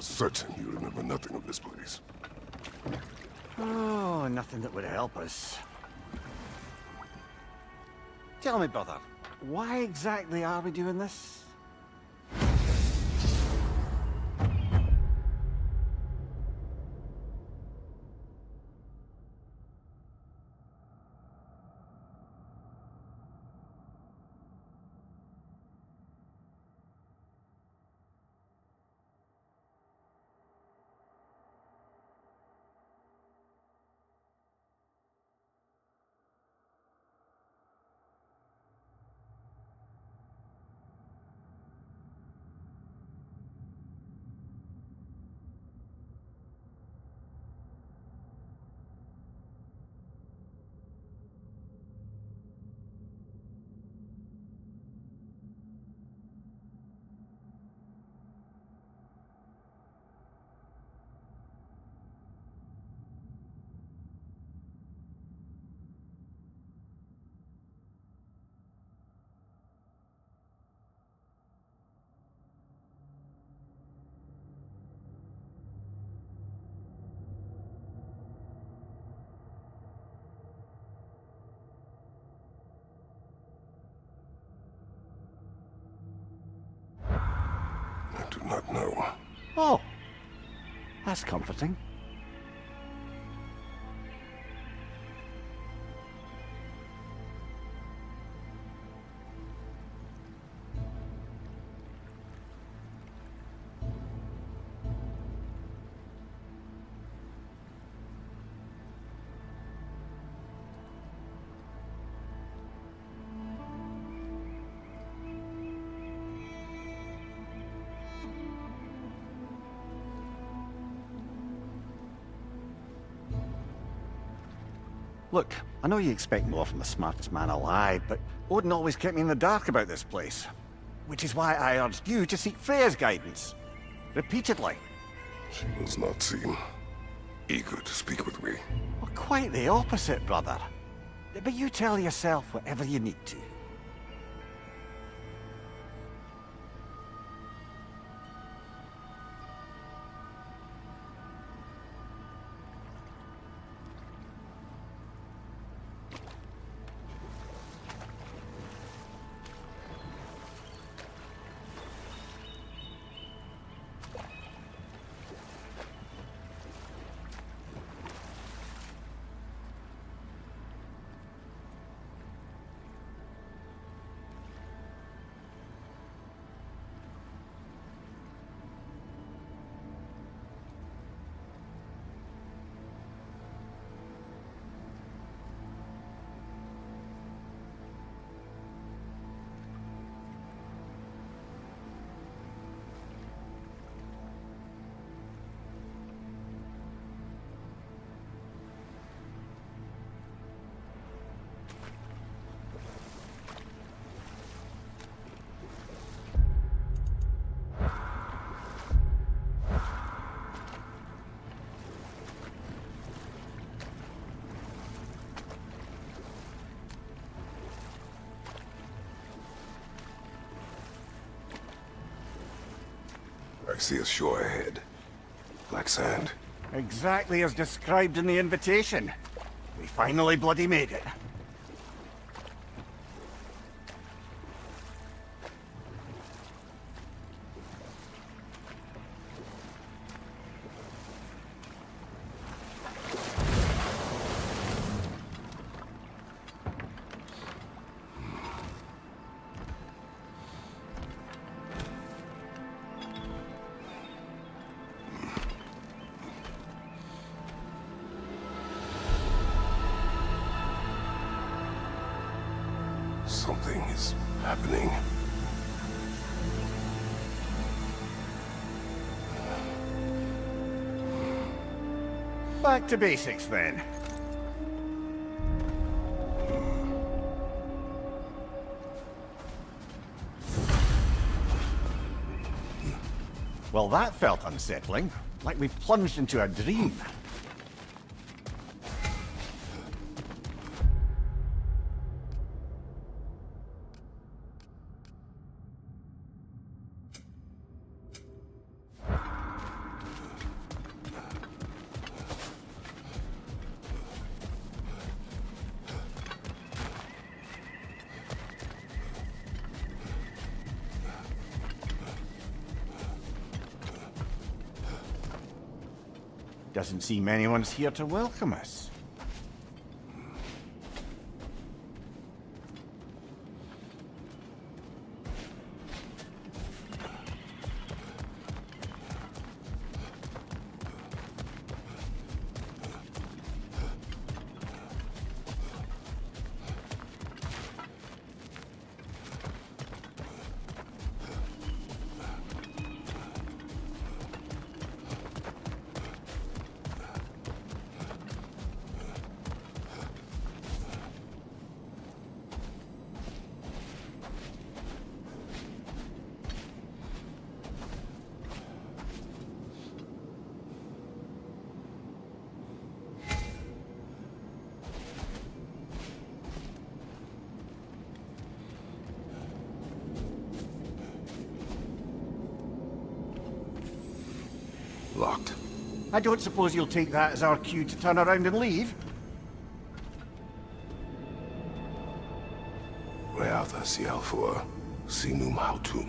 are certain you remember nothing of this place. Oh, nothing that would help us. Tell me, brother, why exactly are we doing this? I do not know. Oh, that's comforting. Look, I know you expect more from the smartest man alive, but Odin always kept me in the dark about this place. Which is why I urged you to seek Freya's guidance. Repeatedly. She does not seem eager to speak with me. Well, quite the opposite, brother. But you tell yourself whatever you need to. I see a shore ahead. Black sand. Exactly as described in the invitation. We finally bloody made it. Something is happening. Back to basics then. Well, that felt unsettling. Like we plunged into a dream. Doesn't seem anyone's here to welcome us. Locked. I don't suppose you'll take that as our cue to turn around and leave? Reatha Sialfur, Sinum Hautum.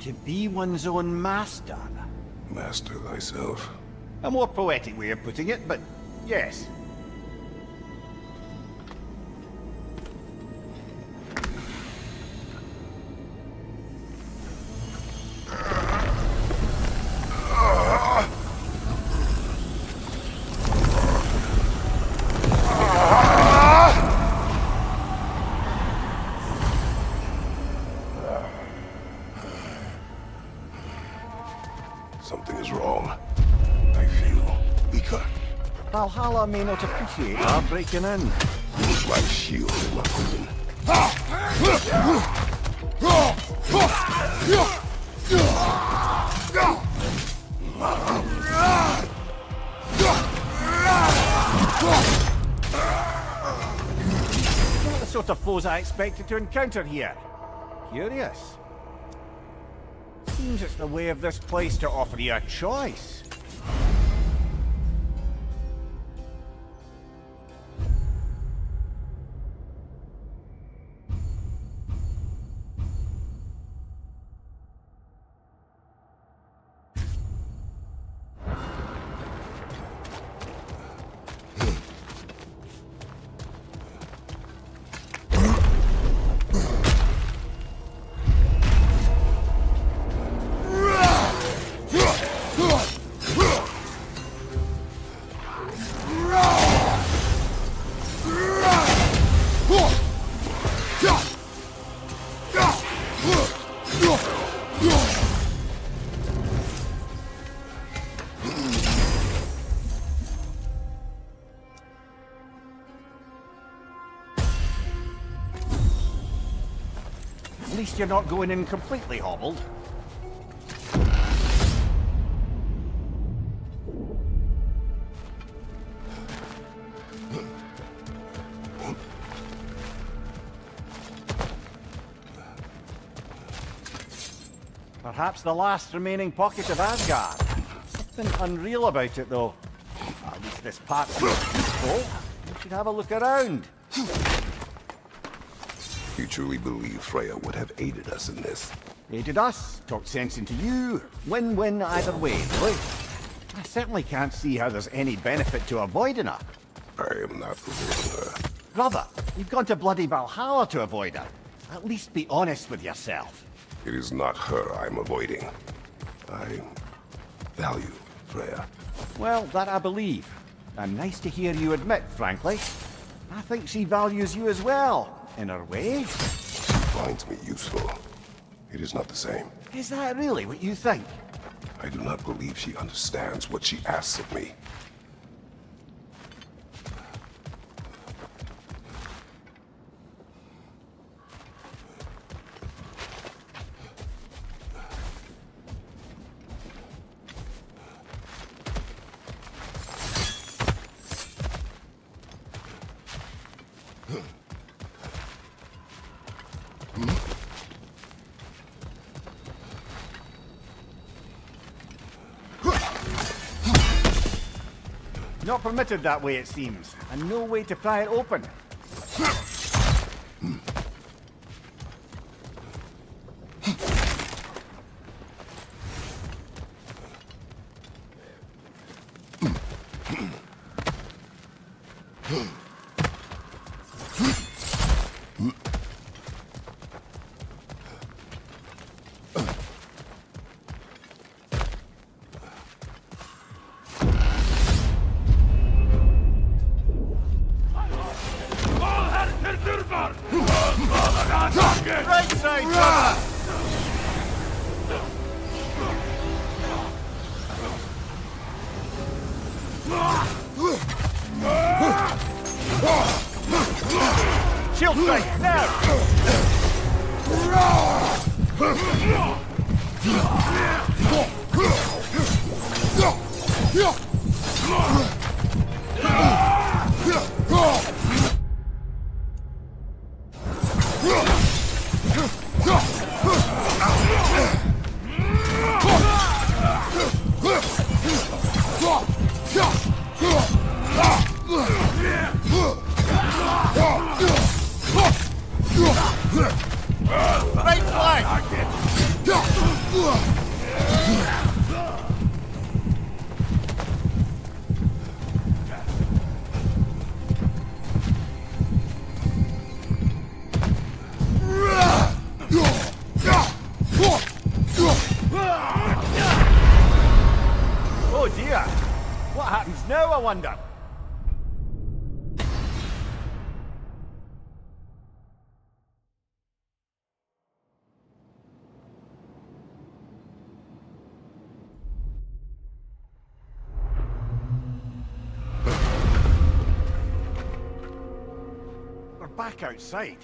To be one's own master. Master thyself. A more poetic way of putting it, but yes. Something is wrong. I feel weaker. Valhalla may not appreciate our breaking in. Use my shield in my weapon. Not the sort of foes I expected to encounter here. Curious. Seems it's the way of this place to offer you a choice. At least you're not going in completely hobbled. Perhaps the last remaining pocket of Asgard. Something unreal about it, though. At least this part seems peaceful. You should have a look around. You truly believe Freya would have aided us in this? Aided us, talked sense into you. Win-win either way, really. I certainly can't see how there's any benefit to avoiding her. I am not avoiding her. Brother, you've gone to bloody Valhalla to avoid her. At least be honest with yourself. It is not her I'm avoiding. I value Freya. Well, that I believe. And nice to hear you admit, frankly. I think she values you as well, in her way. She finds me useful. It is not the same. Is that really what you think? I do not believe she understands what she asks of me. Not permitted that way, it seems, and no way to pry it open. Right side, brother! Shield strike, now! Right flank! Oh dear! What happens now, I wonder? We're back outside.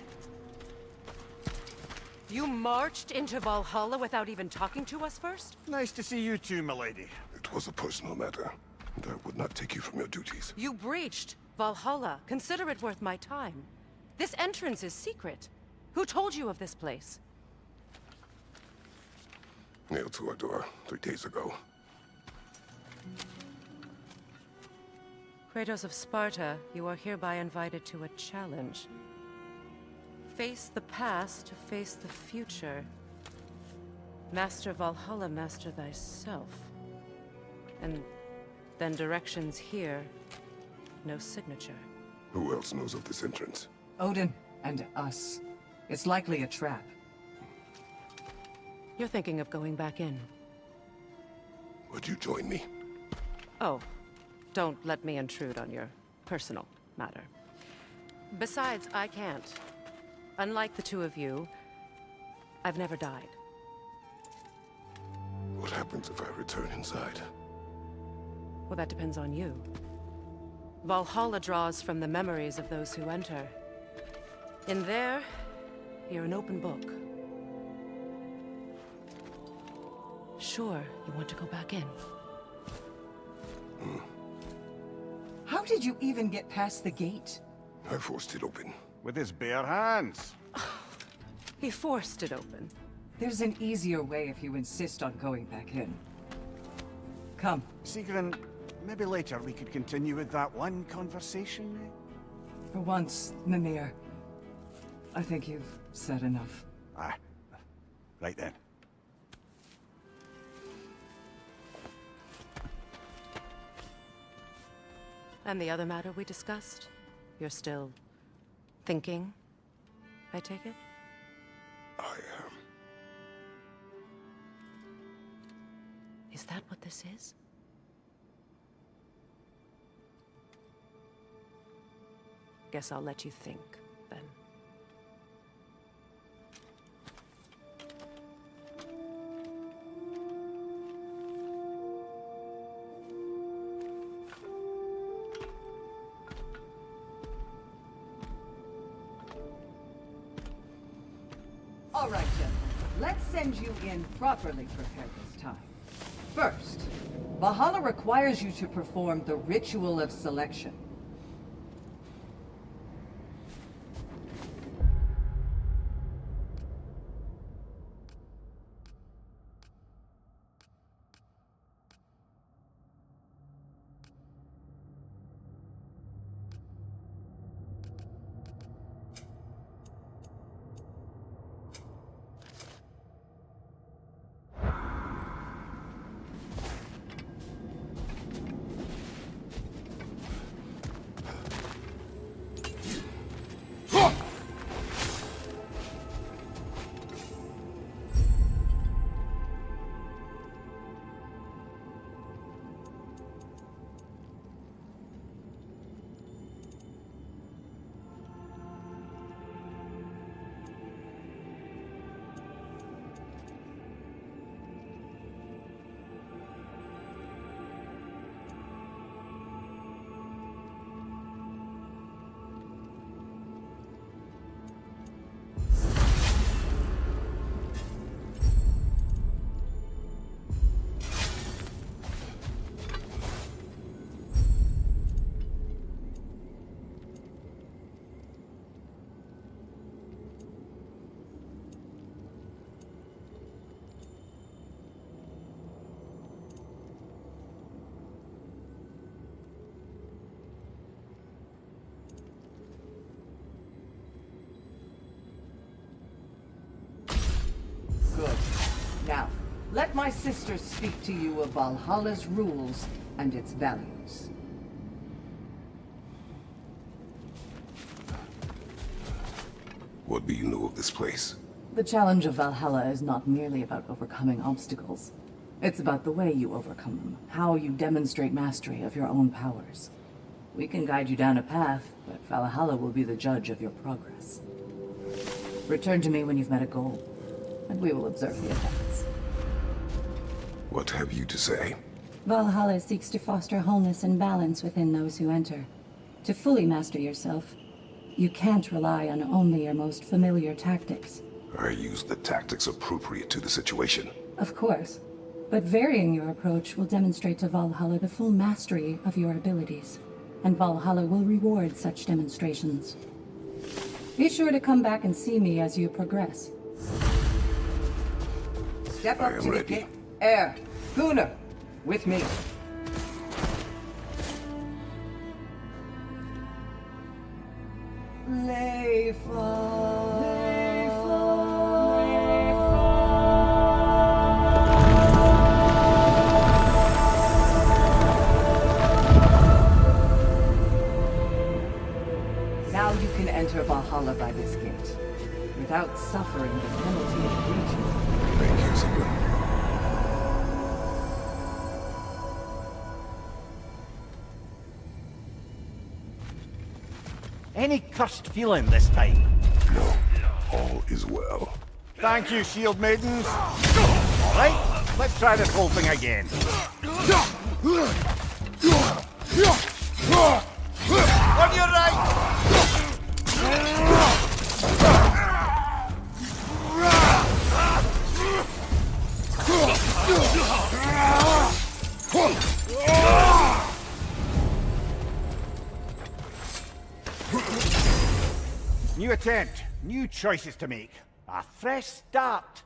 You marched into Valhalla without even talking to us first? Nice to see you too, milady. It was a personal matter, and I would not take you from your duties. You breached Valhalla. Consider it worth my time. This entrance is secret. Who told you of this place? Nailed to our door 3 days ago. Kratos of Sparta, you are hereby invited to a challenge. Face the past to face the future. Master Valhalla, master thyself. And then directions here, no signature. Who else knows of this entrance? Odin and us. It's likely a trap. You're thinking of going back in. Would you join me? Oh, don't let me intrude on your personal matter. Besides, I can't. Unlike the two of you, I've never died. What happens if I return inside? Well, that depends on you. Valhalla draws from the memories of those who enter. In there, you're an open book. Sure, you want to go back in. How did you even get past the gate? I forced it open. With his bare hands. He forced it open. There's an easier way if you insist on going back in. Come. Sigrun, maybe later we could continue with that one conversation. For once, Mimir. I think you've said enough. Ah, right then. And the other matter we discussed? You're still thinking, I take it? I am. Is that what this is? Guess I'll let you think, then. All right, gentlemen. Let's send you in properly prepared this time. First, Valhalla requires you to perform the ritual of selection. let my sister speak to you of Valhalla's rules and its values. What do you know of this place? The challenge of Valhalla is not merely about overcoming obstacles. It's about the way you overcome them, how you demonstrate mastery of your own powers. We can guide you down a path, but Valhalla will be the judge of your progress. Return to me when you've met a goal, and we will observe the effects. What have you to say? Valhalla seeks to foster wholeness and balance within those who enter. To fully master yourself, you can't rely on only your most familiar tactics. I use the tactics appropriate to the situation. Of course, but varying your approach will demonstrate to Valhalla the full mastery of your abilities, and Valhalla will reward such demonstrations. Be sure to come back and see me as you progress. Step I up am to the ready. gate. Air, Gunnar, with me. Now you can enter Valhalla by this gate, without suffering the penalty of breaching. Thank you, Sigurd. Any cursed feeling this time? No, all is well. Thank you, shield maidens. All right, let's try this whole thing again. On your right! New attempt, new choices to make. A fresh start.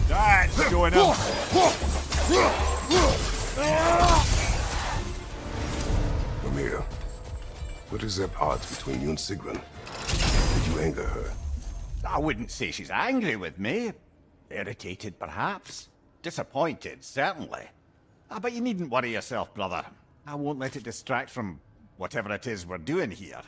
That's going up. Amir, what is at odds between you and Sigrun? Did you anger her? I wouldn't say she's angry with me. Irritated, perhaps. Disappointed, certainly. But you needn't worry yourself, brother. I won't let it distract from whatever it is we're doing here.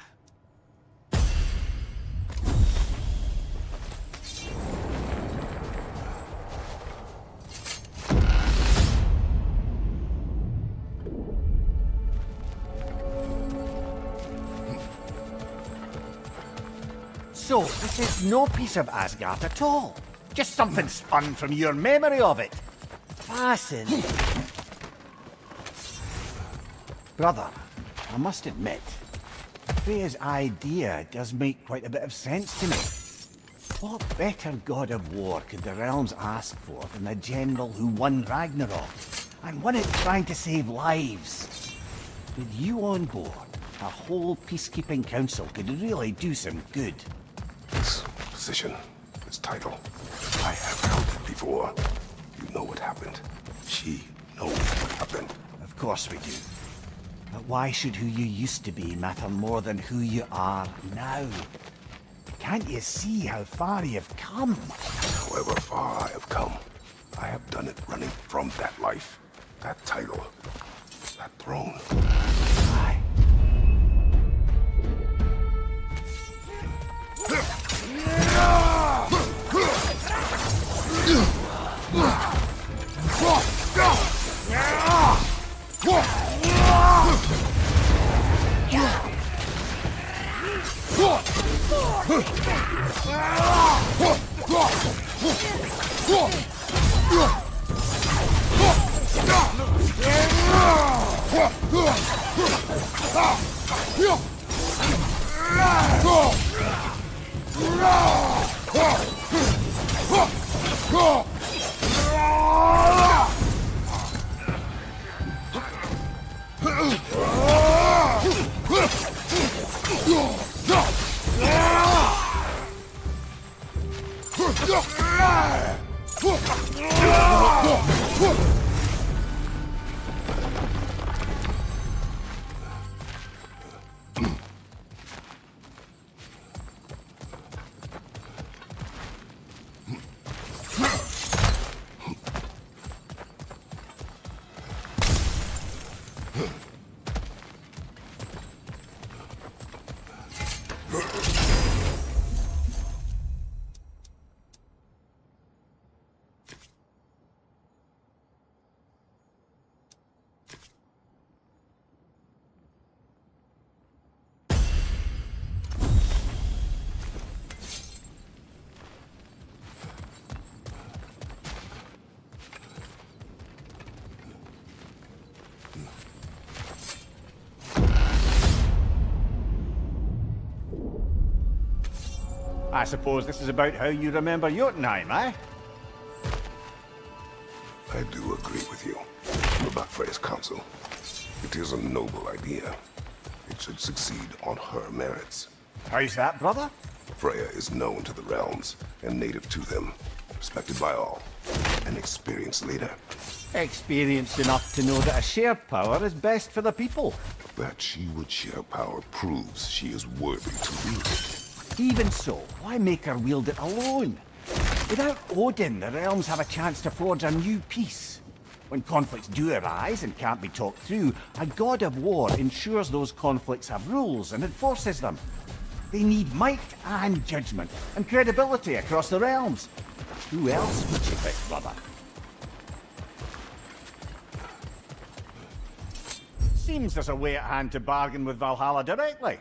So, this is no piece of Asgard at all. Just something spun from your memory of it. Fascinating. Brother, I must admit, Freya's idea does make quite a bit of sense to me. What better god of war could the realms ask for than the general who won Ragnarok and won it trying to save lives? With you on board, a whole peacekeeping council could really do some good. This position, this title, I have held it before. You know what happened. She knows what happened. Of course we do. But why should who you used to be matter more than who you are now? Can't you see how far you've come? However far I have come, I have done it running from that life, that title, that throne. Aye. I suppose this is about how you remember Jotunheim, eh? I do agree with you about Freya's counsel. It is a noble idea. It should succeed on her merits. How's that, brother? Freya is known to the realms and native to them, respected by all, an experienced leader. Experienced enough to know that a shared power is best for the people. That she would share power proves she is worthy to wield it. Even so, why make her wield it alone? Without Odin, the realms have a chance to forge a new peace. When conflicts do arise and can't be talked through, a god of war ensures those conflicts have rules and enforces them. They need might and judgment, and credibility across the realms. Who else would you pick, brother? Seems there's a way at hand to bargain with Valhalla directly.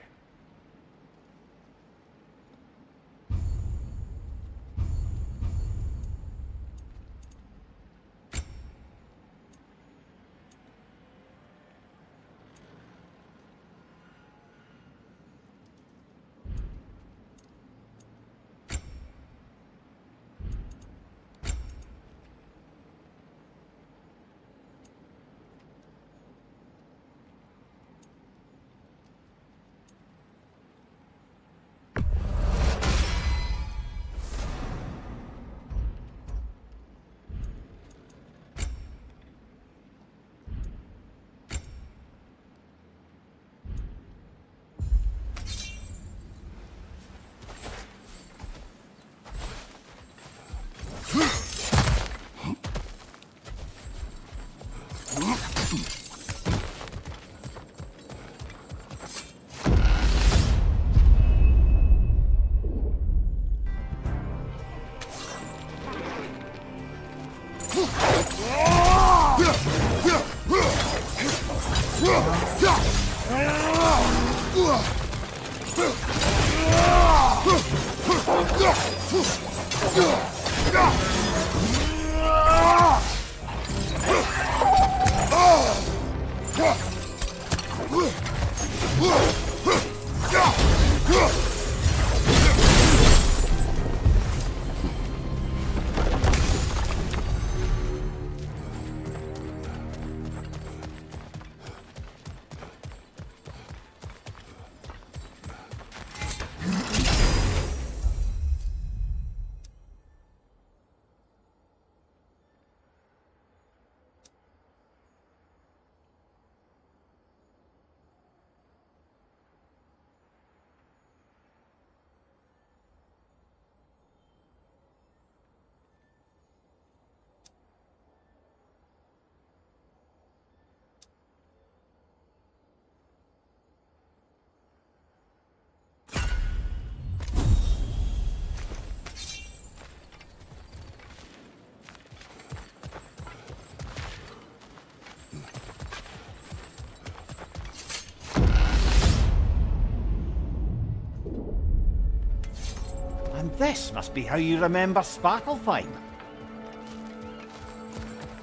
And this must be how you remember Svartalfheim.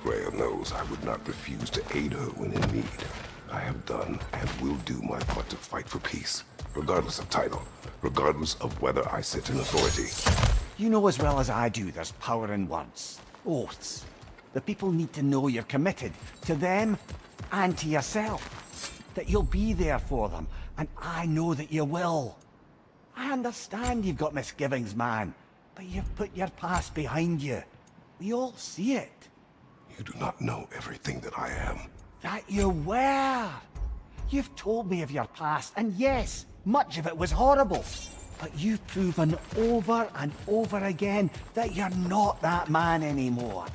Freya knows I would not refuse to aid her when in need. I have done and will do my part to fight for peace, regardless of title, regardless of whether I sit in authority. You know as well as I do there's power in words. Oaths. The people need to know you're committed. To them and to yourself. That you'll be there for them. And I know that you will. I understand you've got misgivings, man. But you've put your past behind you. We all see it. You do not know everything that I am. That you were. You've told me of your past, and yes, much of it was horrible. But you've proven over and over again that you're not that man anymore.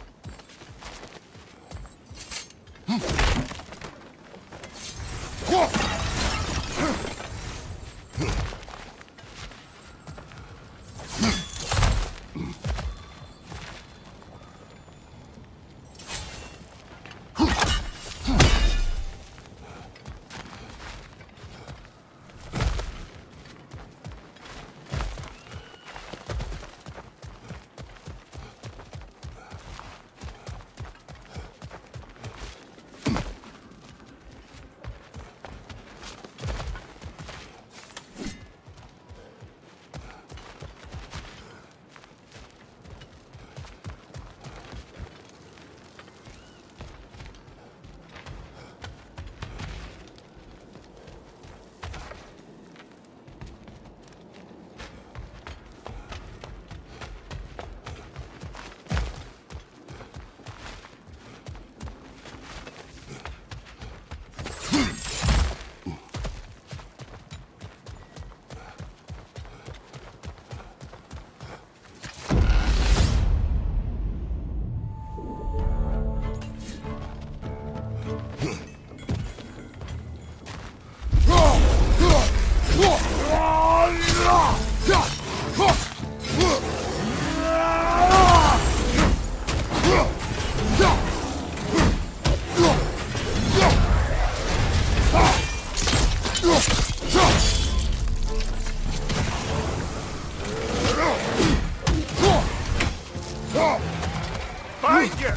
Behind you!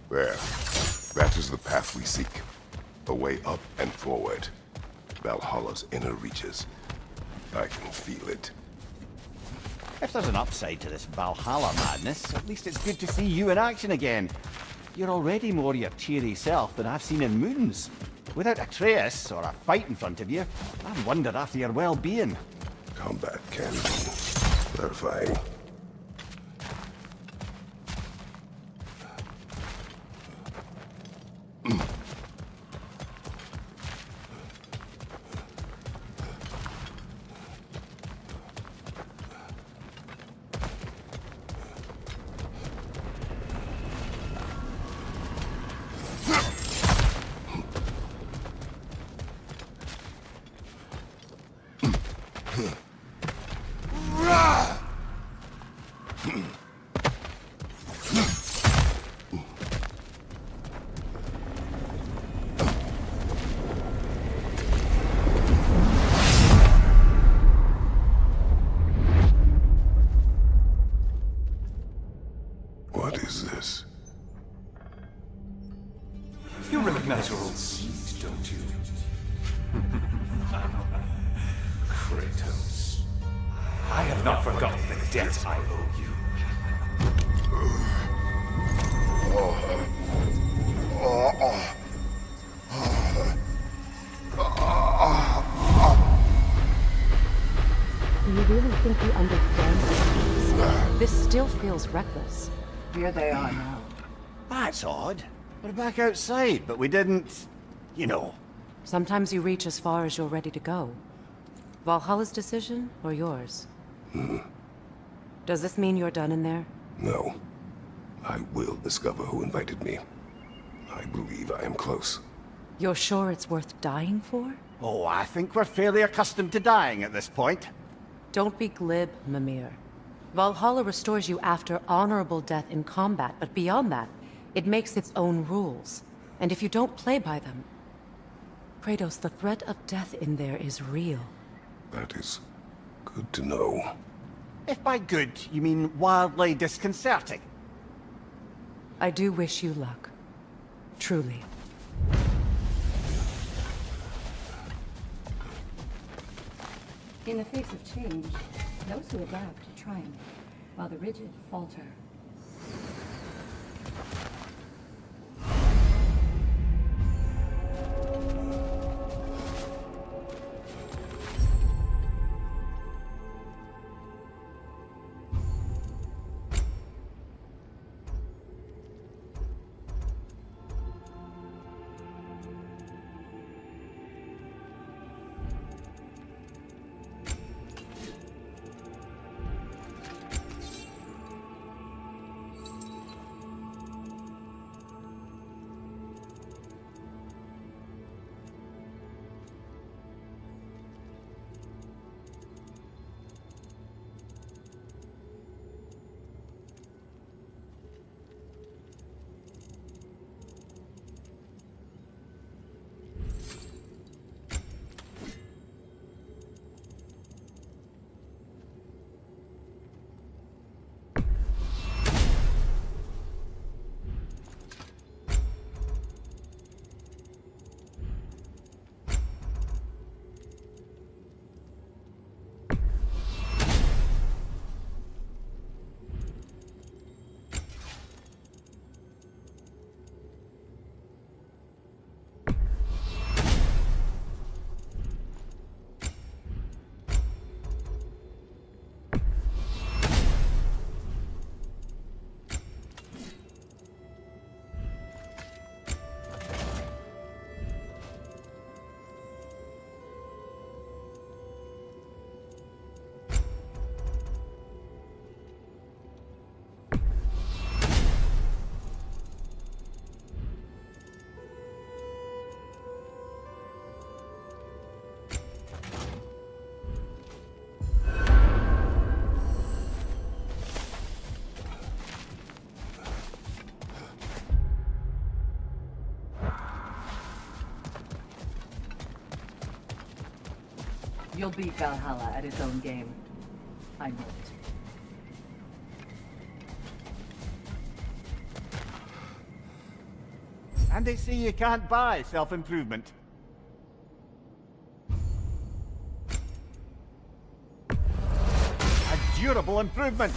There. That is the path we seek. A way up and forward. Valhalla's inner reaches. I can feel it. If there's an upside to this Valhalla madness, at least it's good to see you in action again. You're already more your cheery self than I've seen in moons. Without Atreus, or a fight in front of you, I've wondered after your well-being. Combat can be clarifying. What is this? You recognize your old seat, don't you? Kratos. I have not forgotten the debt I owe you. Do you really think you understand this? This still feels reckless. Here they are now. That's odd. We're back outside, but we didn't... you know. Sometimes you reach as far as you're ready to go. Valhalla's decision, or yours? Does this mean you're done in there? No. I will discover who invited me. I believe I am close. You're sure it's worth dying for? Oh, I think we're fairly accustomed to dying at this point. Don't be glib, Mimir. Valhalla restores you after honorable death in combat, but beyond that, it makes its own rules. And if you don't play by them... Kratos, the threat of death in there is real. That is good to know. If by good, you mean wildly disconcerting. I do wish you luck. Truly. In the face of change, those who adapt triumph, while the rigid falter. You'll beat Valhalla at its own game. I know it. And they say you can't buy self-improvement. A durable improvement.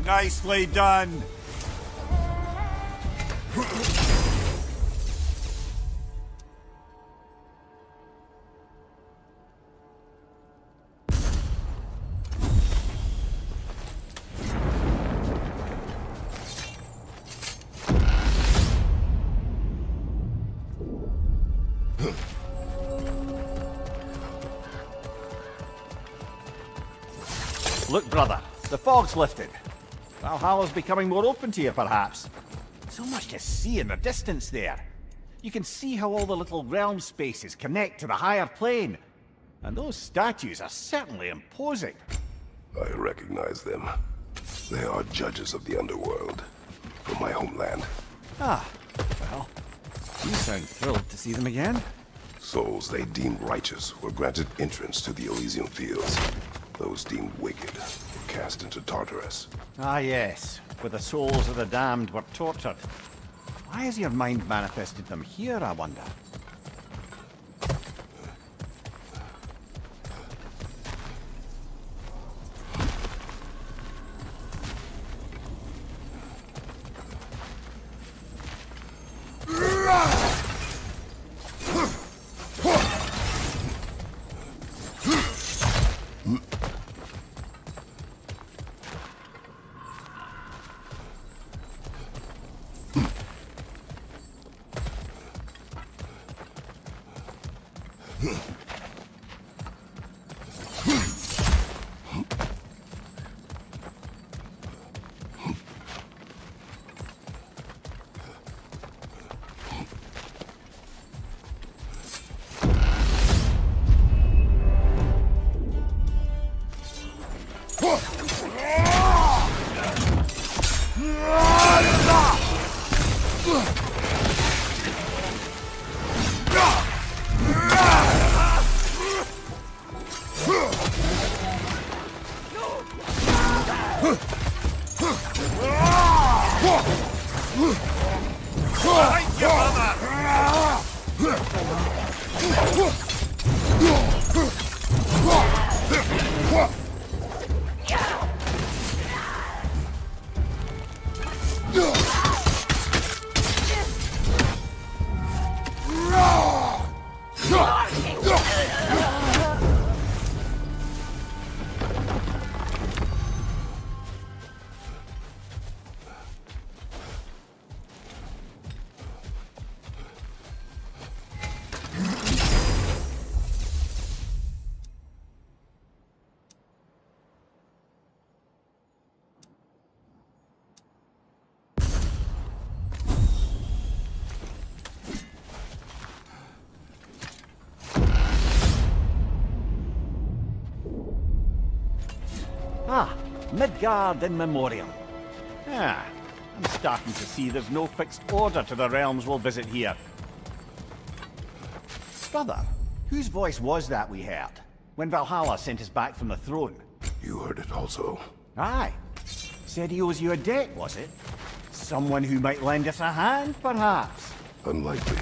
Nicely done. Look, brother, the fog's lifted. Valhalla's becoming more open to you, perhaps. So much to see in the distance there. You can see how all the little realm spaces connect to the higher plane. And those statues are certainly imposing. I recognize them. They are judges of the underworld from my homeland. Ah, well, you sound thrilled to see them again. Souls they deemed righteous were granted entrance to the Elysium Fields. Those deemed wicked were cast into Tartarus. Ah, yes, where the souls of the damned were tortured. Why has your mind manifested them here, I wonder? Ah, Midgard in Memoriam. Ah, I'm starting to see there's no fixed order to the realms we'll visit here. Brother, whose voice was that we heard when Valhalla sent us back from the throne? You heard it also. Aye. Said he owes you a debt, was it? Someone who might lend us a hand, perhaps? Unlikely.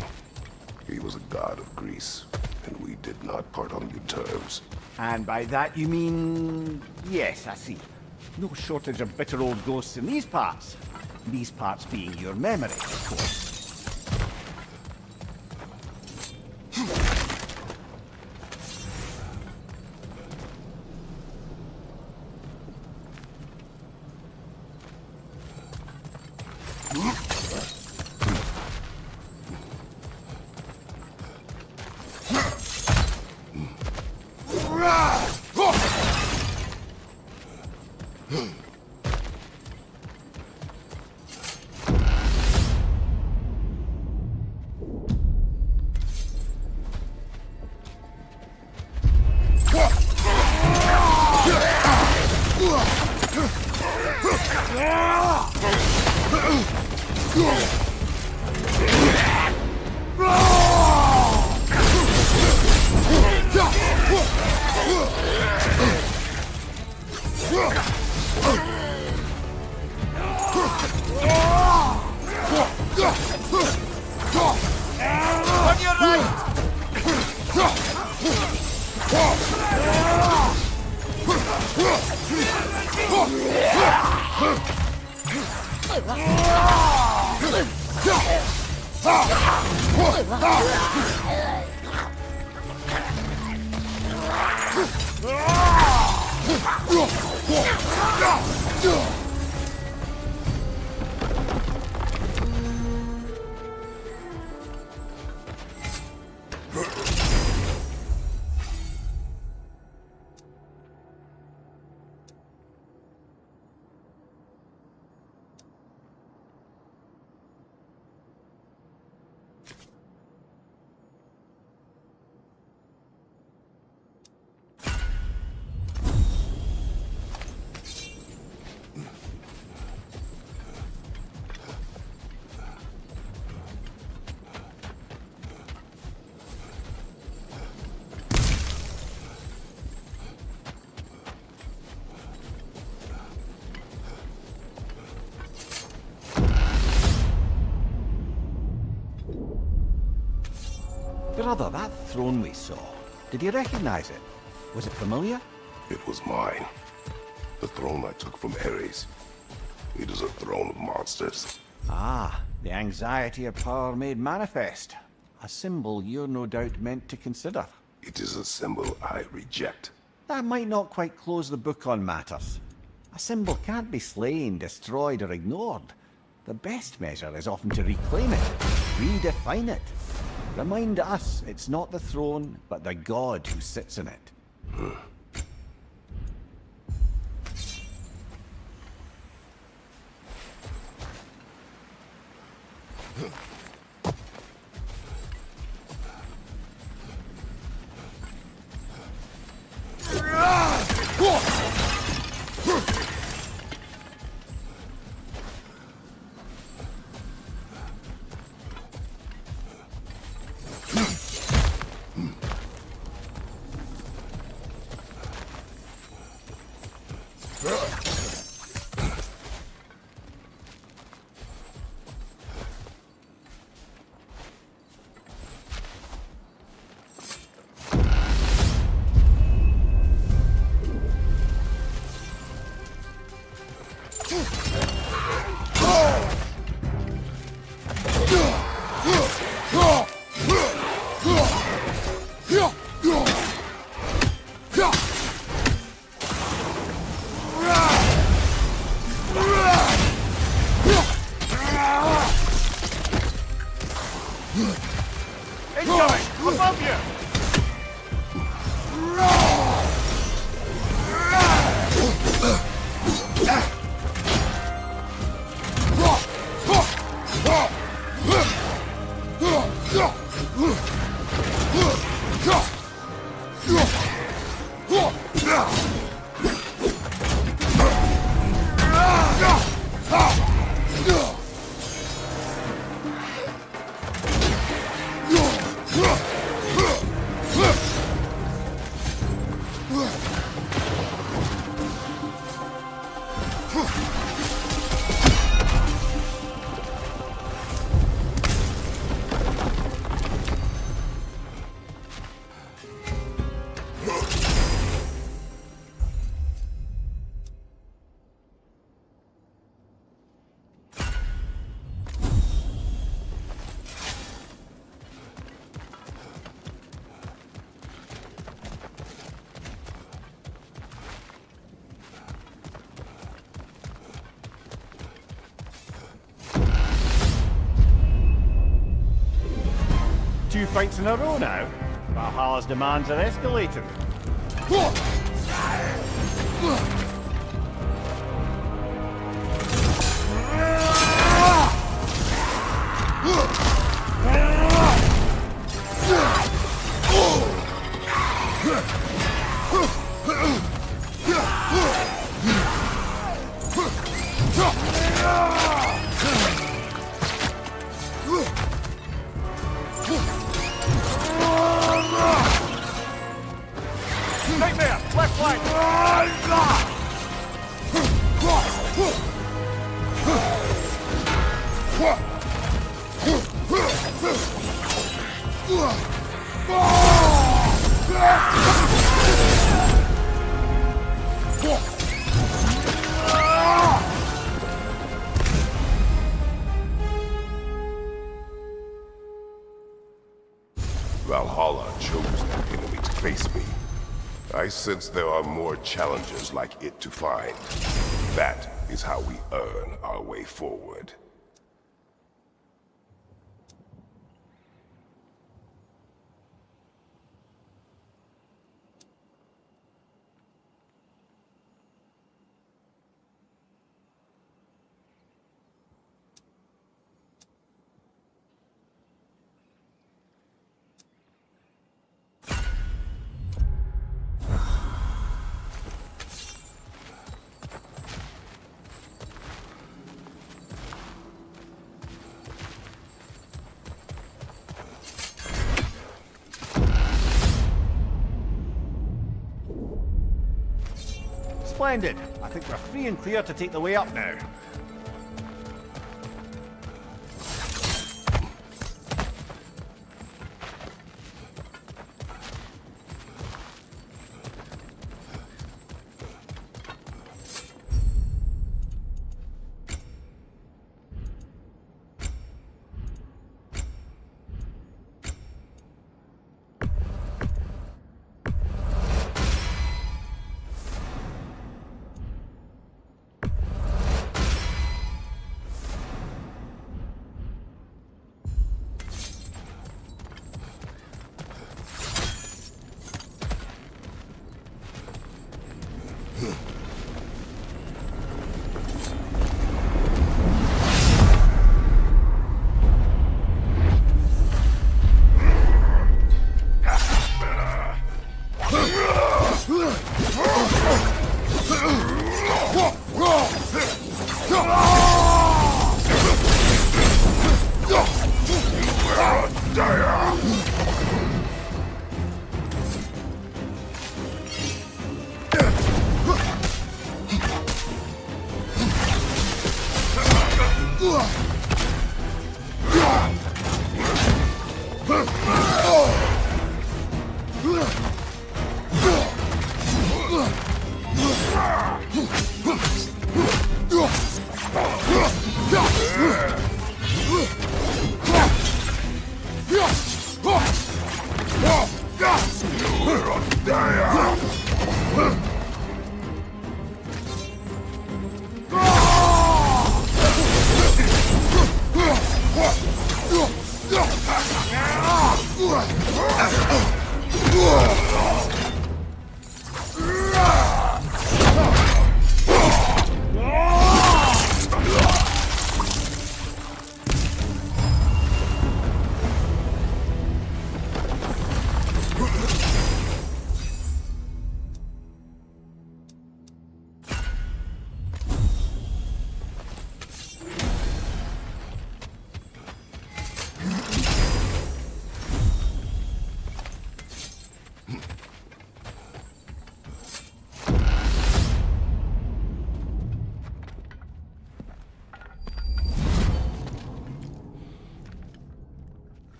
He was a god of Greece, and we did not part on good terms. And by that you mean... Yes, I see. No shortage of bitter old ghosts in these parts. These parts being your memory, of course. On your right! Brother, that throne we saw, did you recognize it? Was it familiar? It was mine. The throne I took from Ares. It is a throne of monsters. Ah, the anxiety of power made manifest. A symbol you're no doubt meant to consider. It is a symbol I reject. That might not quite close the book on matters. A symbol can't be slain, destroyed, or ignored. The best measure is often to reclaim it, redefine it. Remind us it's not the throne, but the god who sits in it. Incoming! Above you! Two fights in a row now. Valhalla's demands are escalating. Nightmare! Left flank! Valhalla chose that enemy to face me. I sense there are more challengers like it to find. That is how we earn our way forward. Splendid. I think we're free and clear to take the way up now.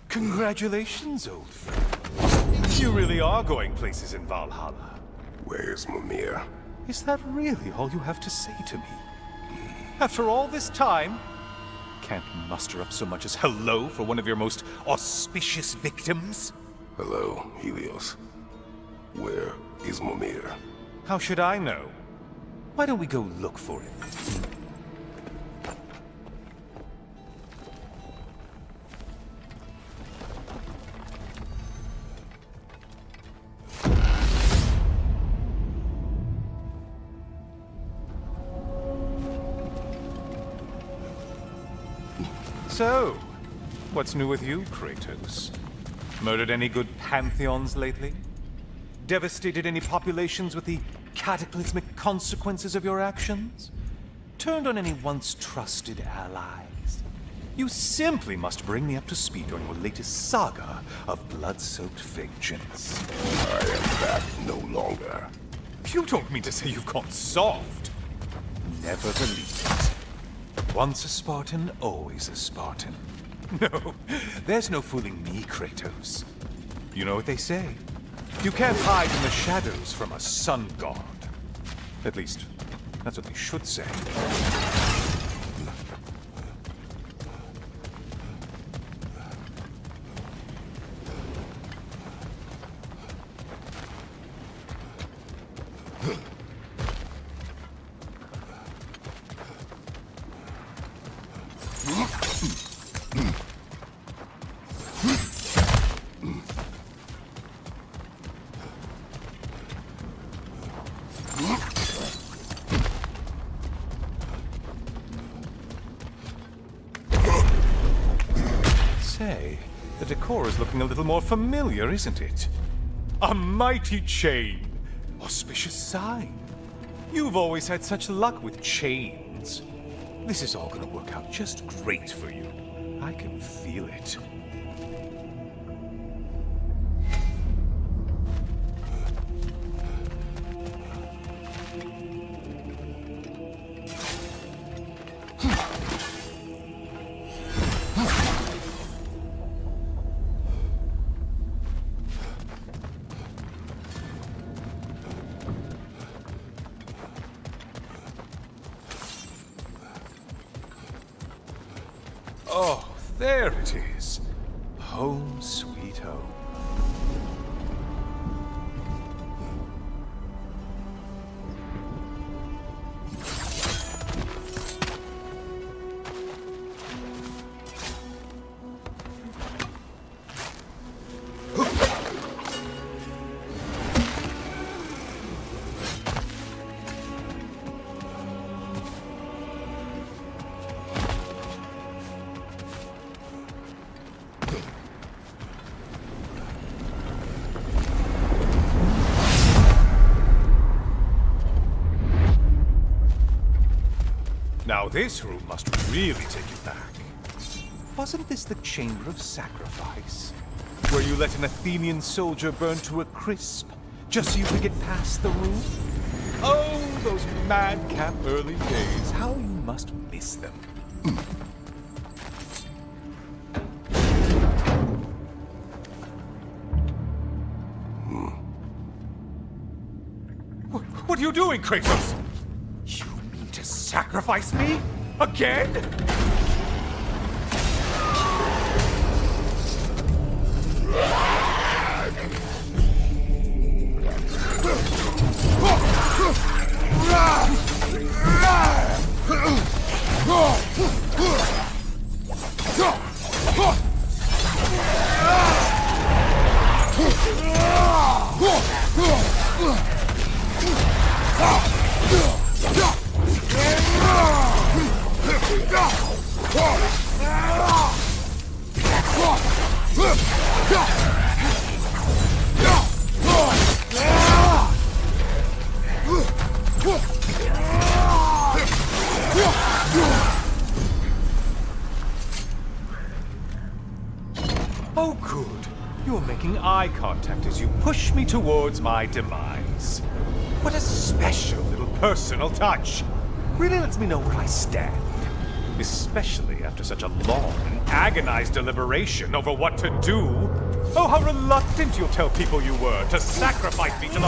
Congratulations, old friend. You really are going places in Valhalla. Where's Mimir? Is that really all you have to say to me? After all this time, can't muster up so much as hello for one of your most auspicious victims? Hello, Helios. Where is Mimir? How should I know? Why don't we go look for him? So, what's new with you, Kratos? Murdered any good pantheons lately? Devastated any populations with the cataclysmic consequences of your actions? Turned on any once trusted allies? You simply must bring me up to speed on your latest saga of blood-soaked vengeance. I am that no longer. You don't mean to say you've gone soft? Never believed it. Once a Spartan, always a Spartan. No, there's no fooling me, Kratos. You know what they say? You can't hide in the shadows from a sun god. At least, that's what they should say. Say, the decor is looking a little more familiar, isn't it? A mighty chain! Auspicious sign! You've always had such luck with chains. This is all gonna work out just great for you. I can feel it. Oh, there it is. Home sweet home. Now this room must really take you back. Wasn't this the Chamber of Sacrifice? Where you let an Athenian soldier burn to a crisp, just so you could get past the roof? Oh, those madcap early days. How you must miss them. What are you doing, Kratos? You mean to sacrifice me? Again? Oh, good. You're making eye contact as you push me towards my demise. What a special little personal touch. Really lets me know where I stand. Especially after such a long and agonized deliberation over what to do. Oh, how reluctant you'll tell people you were to sacrifice me to the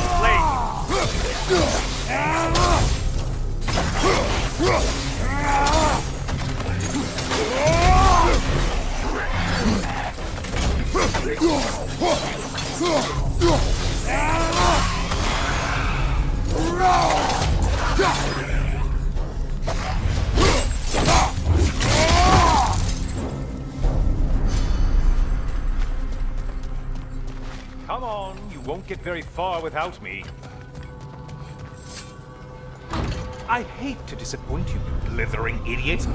Come on, you won't get very far without me. I hate to disappoint you, you blithering idiot.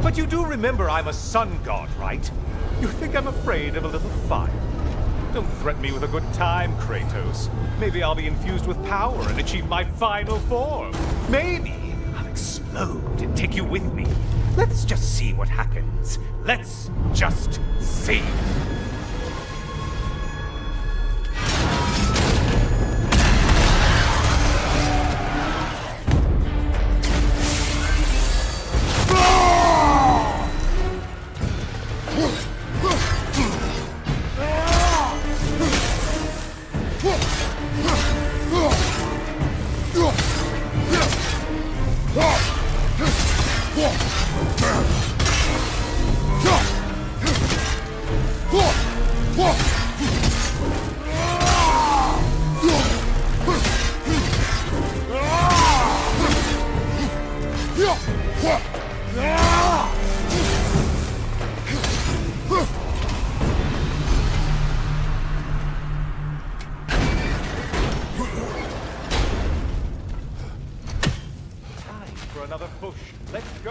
But you do remember I'm a sun god, right? You think I'm afraid of a little fire? Don't threaten me with a good time, Kratos. Maybe I'll be infused with power and achieve my final form. Maybe I'll explode and take you with me. Let's just see what happens. Let's just see.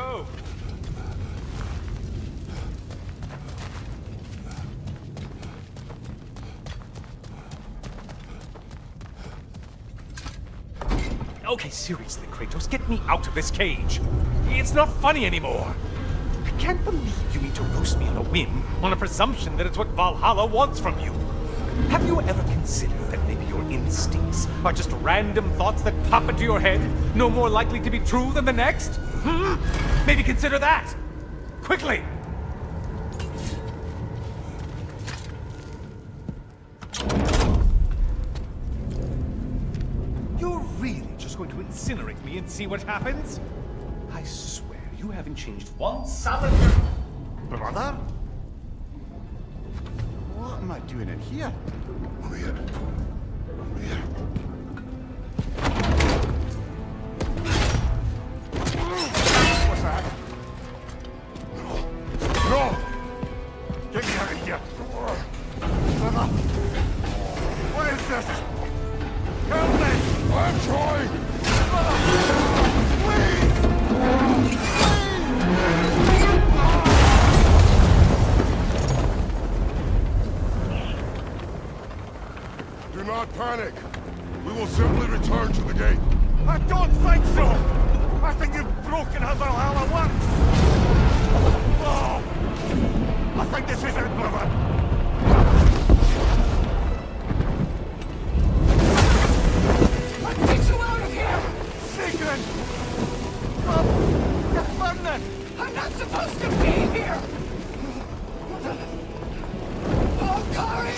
go. Okay, seriously, Kratos, get me out of this cage. It's not funny anymore. I can't believe you mean to roast me on a whim, on a presumption that it's what Valhalla wants from you. Have you ever considered that maybe your instincts are just random thoughts that pop into your head, no more likely to be true than the next? Maybe consider that! Quickly! You're really just going to incinerate me and see what happens? I swear, you haven't changed one solid... Brother? What am I doing in here? Weird. Weird. What's that? No! Get me out of here! Brother! What is this? Help me! I'm trying! Do not panic. We will simply return to the gate. I don't think so! I think you've broken how Valhalla works! Oh! I think this is it, brother! Let's get you out of here! Sigrid! Oh, you're burning! I'm not supposed to be here! Oh, Kari,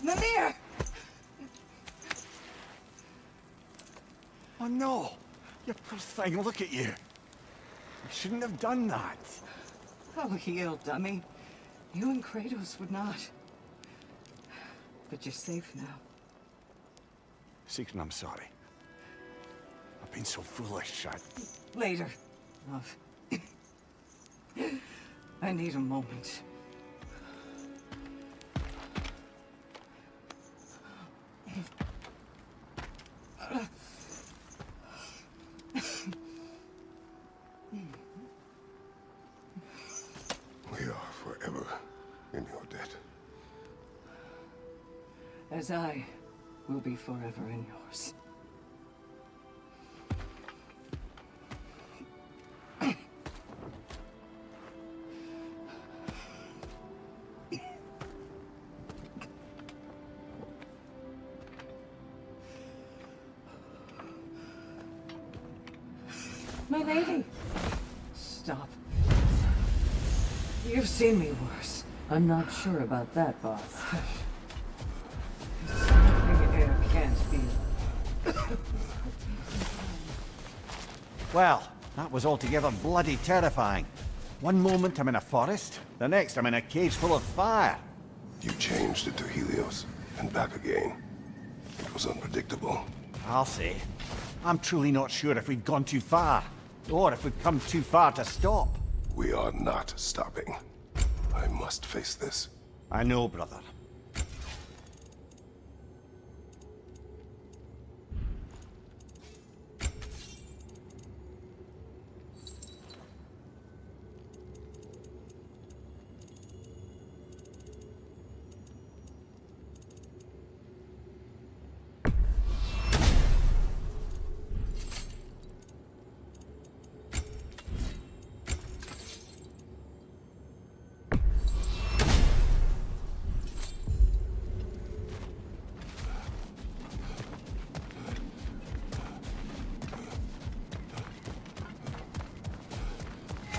Mimir! Oh no! You poor thing, look at you! You shouldn't have done that. Oh, heal, dummy. You and Kratos would not. But you're safe now. Sigrid, I'm sorry. I've been so foolish, Later, love. I need a moment. We are forever in your debt. As I will be forever in yours. My lady! Stop. You've seen me worse. I'm not sure about that, boss. Something air can't feel. Well, that was altogether bloody terrifying. One moment I'm in a forest, the next I'm in a cage full of fire. You changed into Helios, and back again. It was unpredictable. I'll say. I'm truly not sure if we've gone too far, or if we've come too far to stop. We are not stopping. I must face this. I know, brother.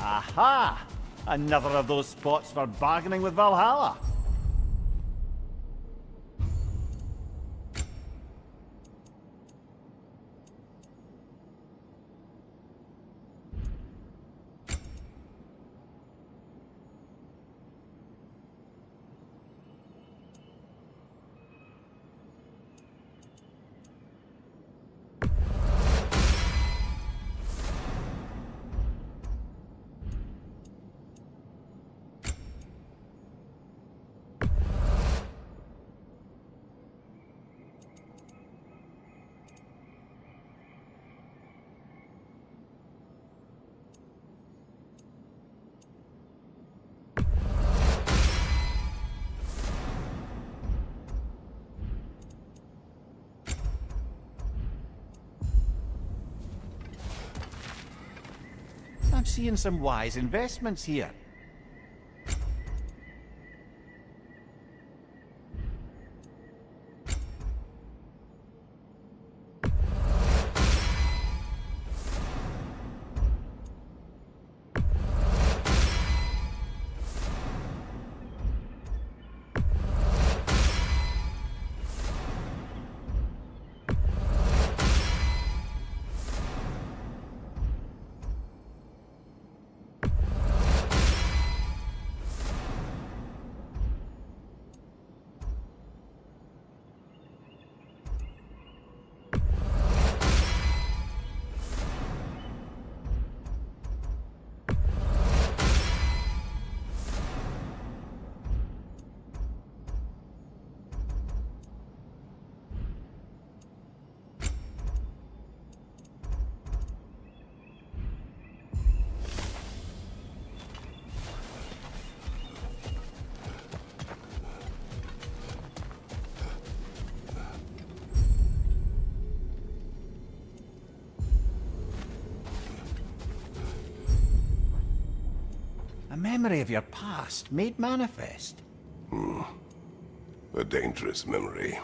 Aha! Another of those spots for bargaining with Valhalla. I'm seeing some wise investments here. A memory of your past made manifest. A dangerous memory.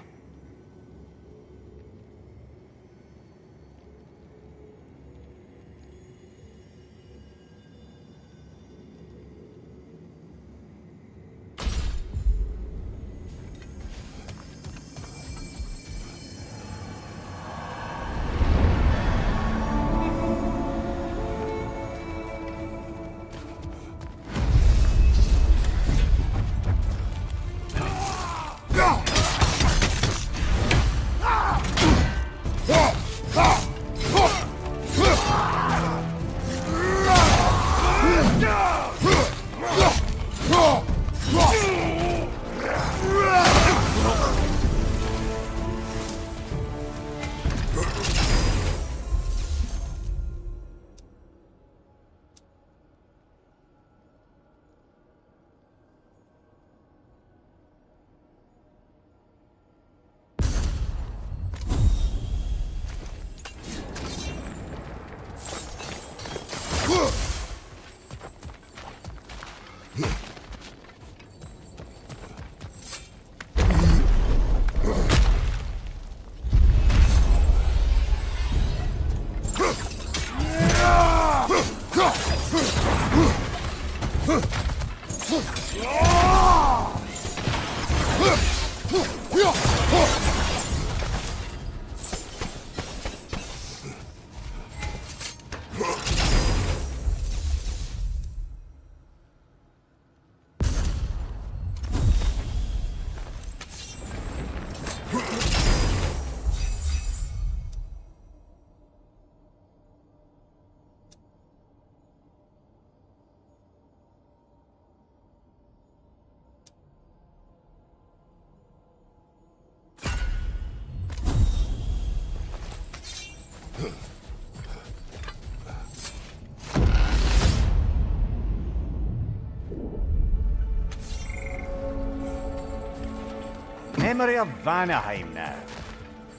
Memory of Vanaheim now.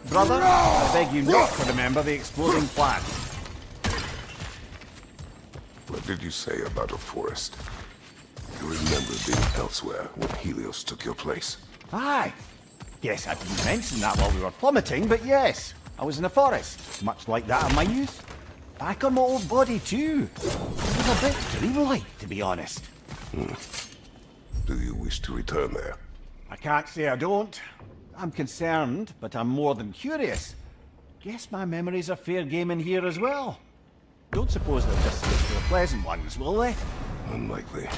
Brother, I beg you not to remember the exploding plant. What did you say about a forest? You remember being elsewhere when Helios took your place? Aye. Yes, I didn't mention that while we were plummeting, but yes, I was in a forest, much like that of my youth. Back on my old body too. It was a bit dreamlike, to be honest. Do you wish to return there? I can't say I don't. I'm concerned, but I'm more than curious. Guess my memories are fair game in here as well. Don't suppose they'll just stick to the pleasant ones, will they? Unlikely.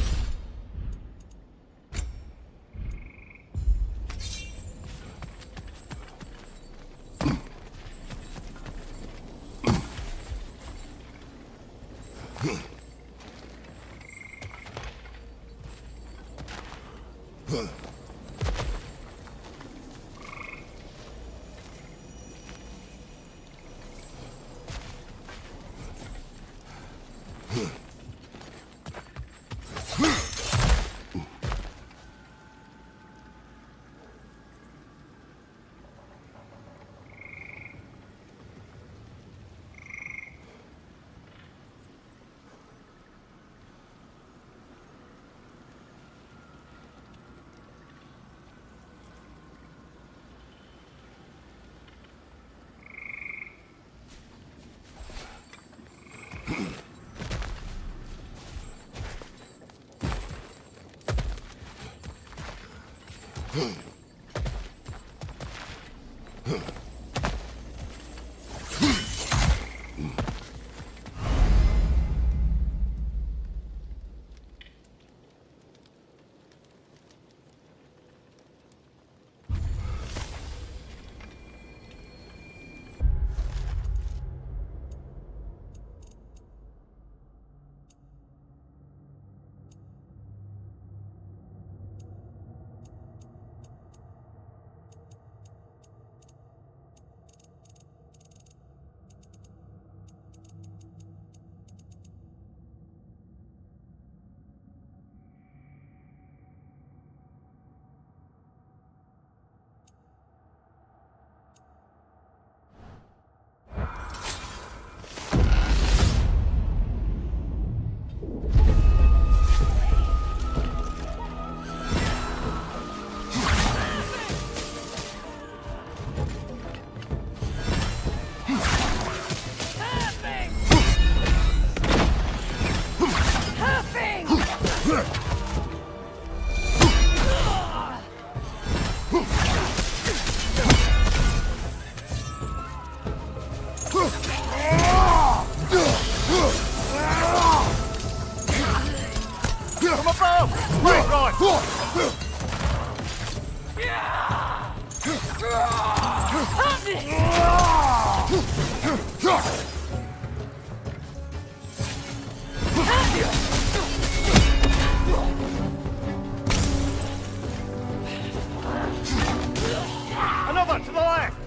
Another to the left!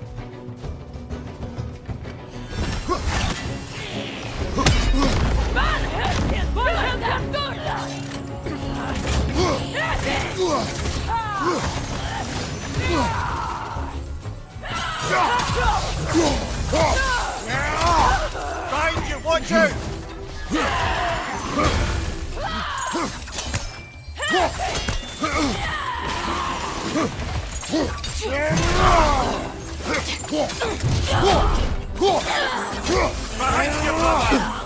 Behind you, watch out! Behind you, brother!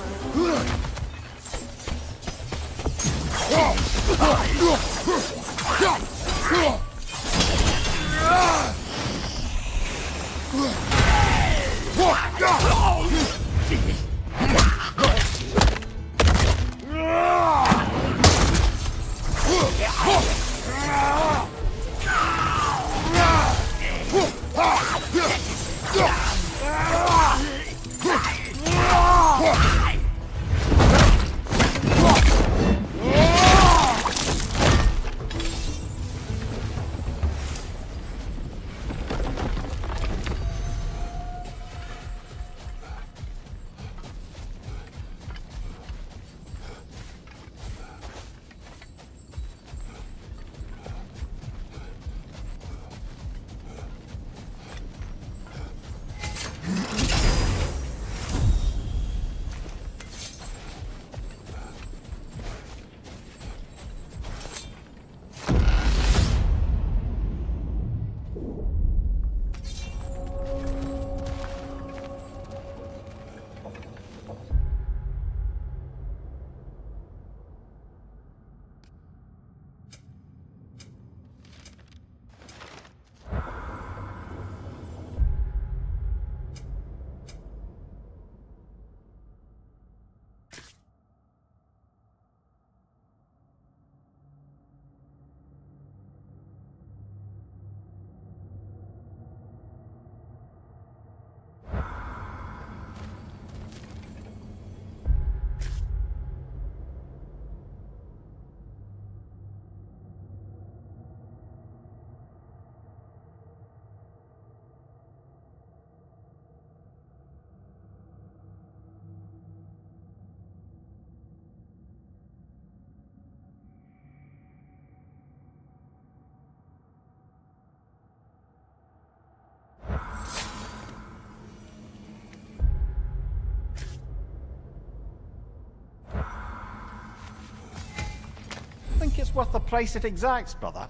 Think it's worth the price it exacts, brother?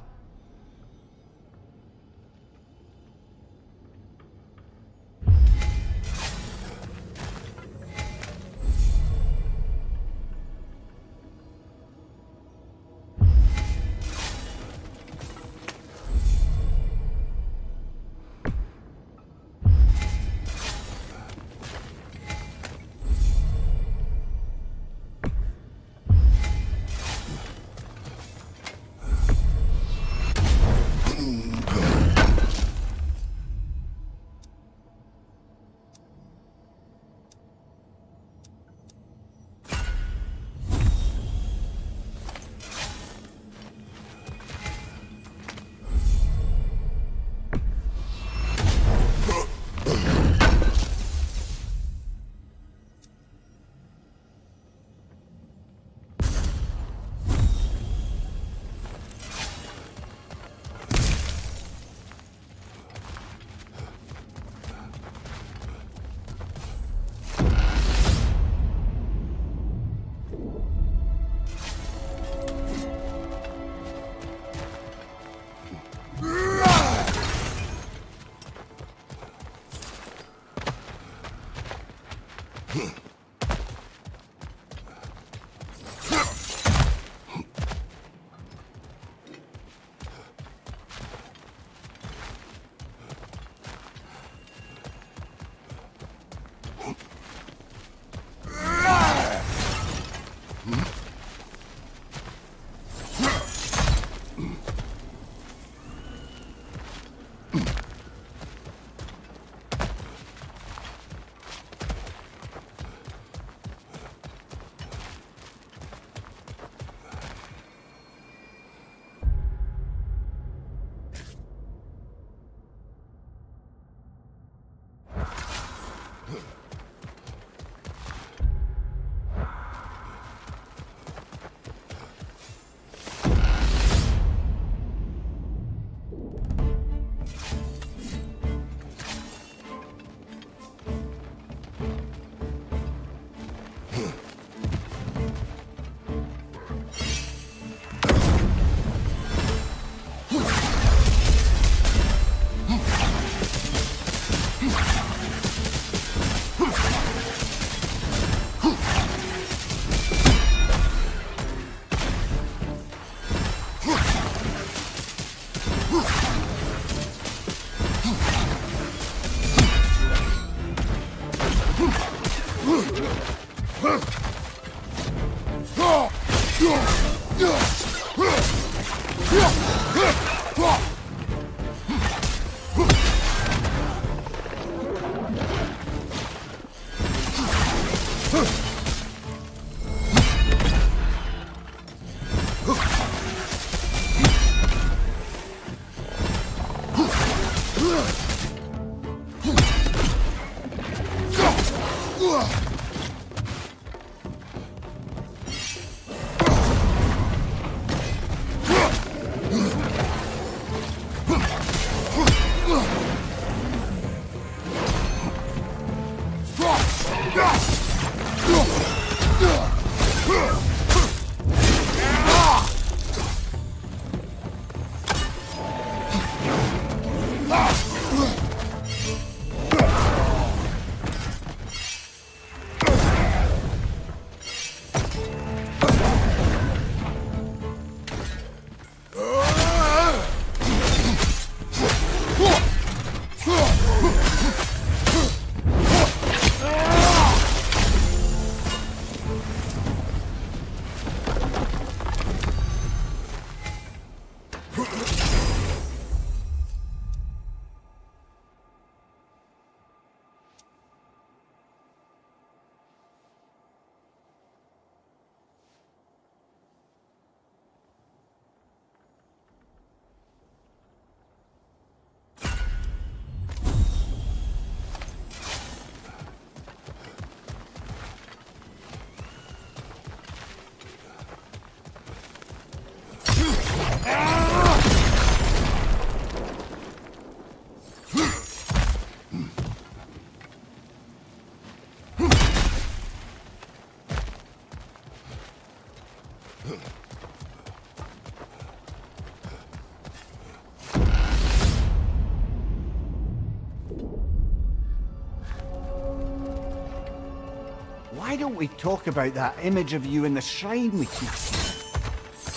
Why don't we talk about that image of you in the shrine we keep seeing?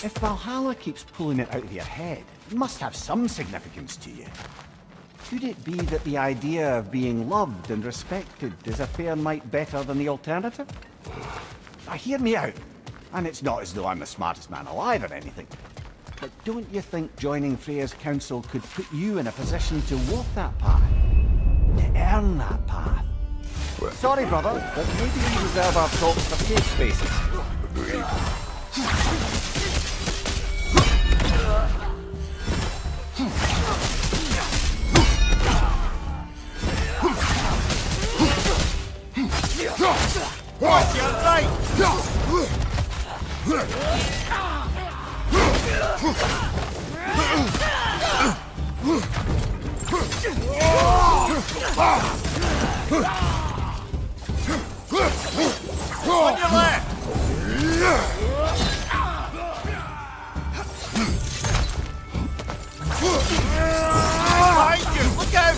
If Valhalla keeps pulling it out of your head, it must have some significance to you. Could it be that the idea of being loved and respected is a fair mite better than the alternative? Now hear me out, and it's not as though I'm the smartest man alive or anything, but don't you think joining Freya's council could put you in a position to walk that path? To earn that path? Well, Sorry, brother, but maybe we reserve our talks for safe spaces. agreed. Watch your right! On your left! Behind you! Look out!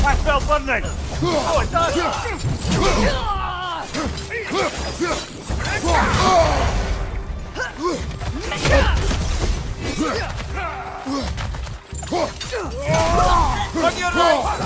I felt burning! Oh, it does! On your right!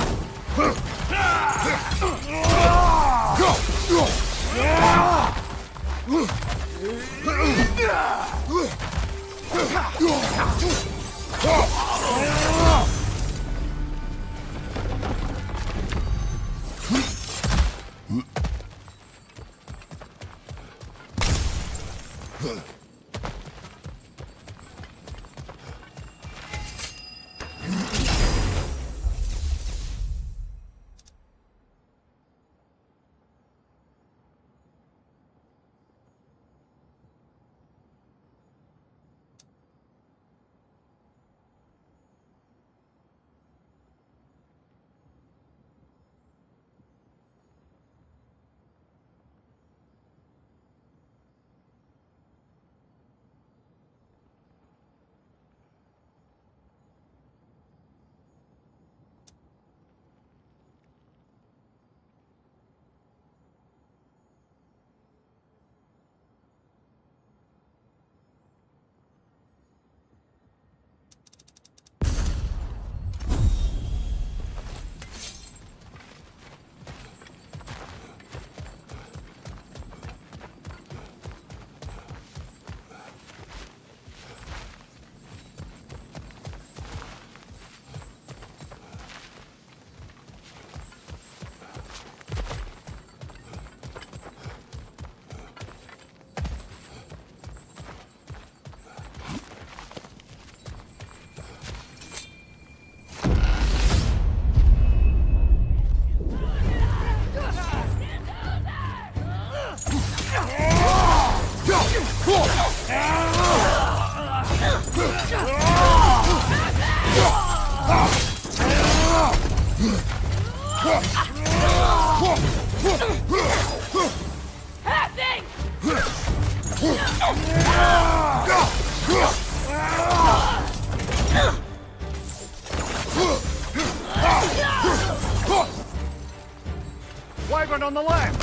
Wyvern on the left!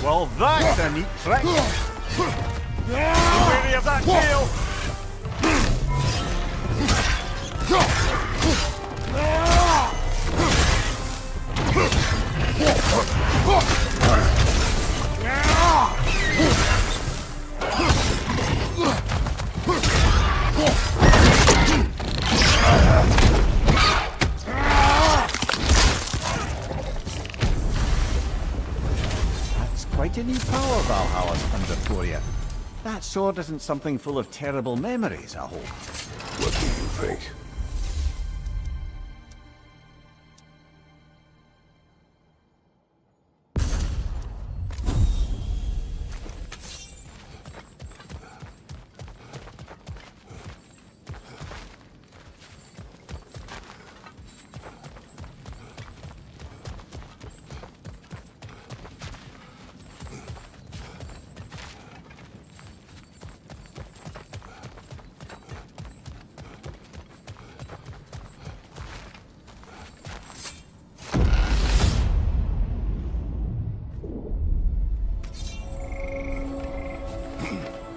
Well, that's a neat trick! Be wary of that tail! Quite a new power Valhalla's under for you. That sword isn't something full of terrible memories, I hope. What do you think?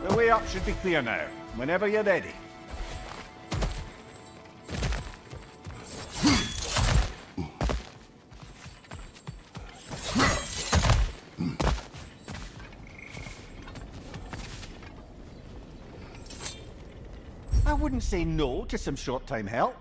The way up should be clear now, whenever you're ready. I wouldn't say no to some short-time help.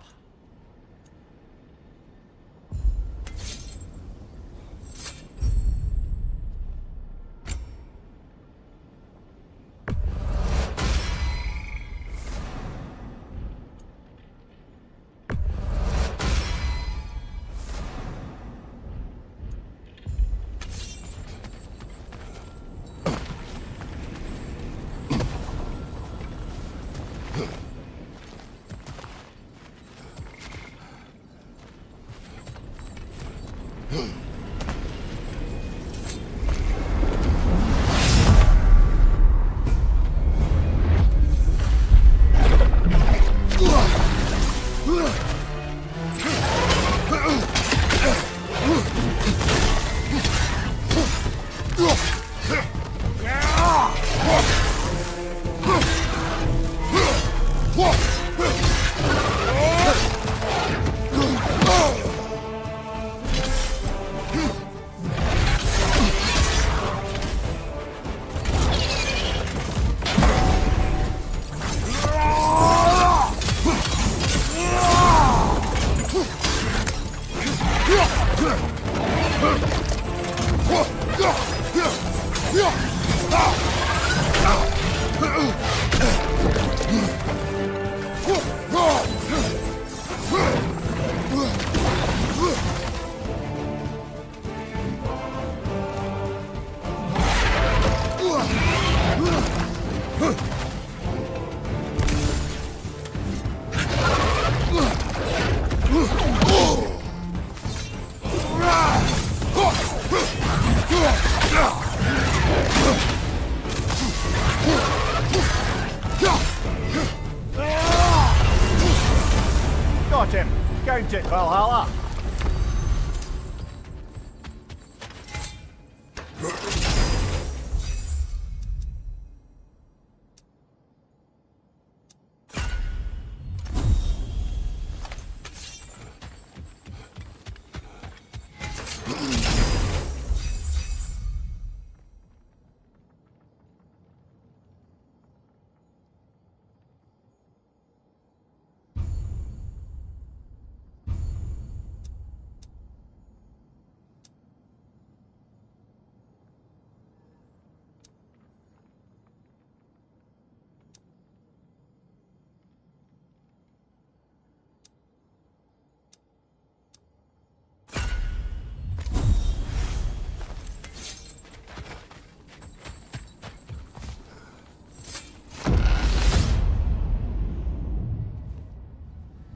Got him! Count it, Valhalla!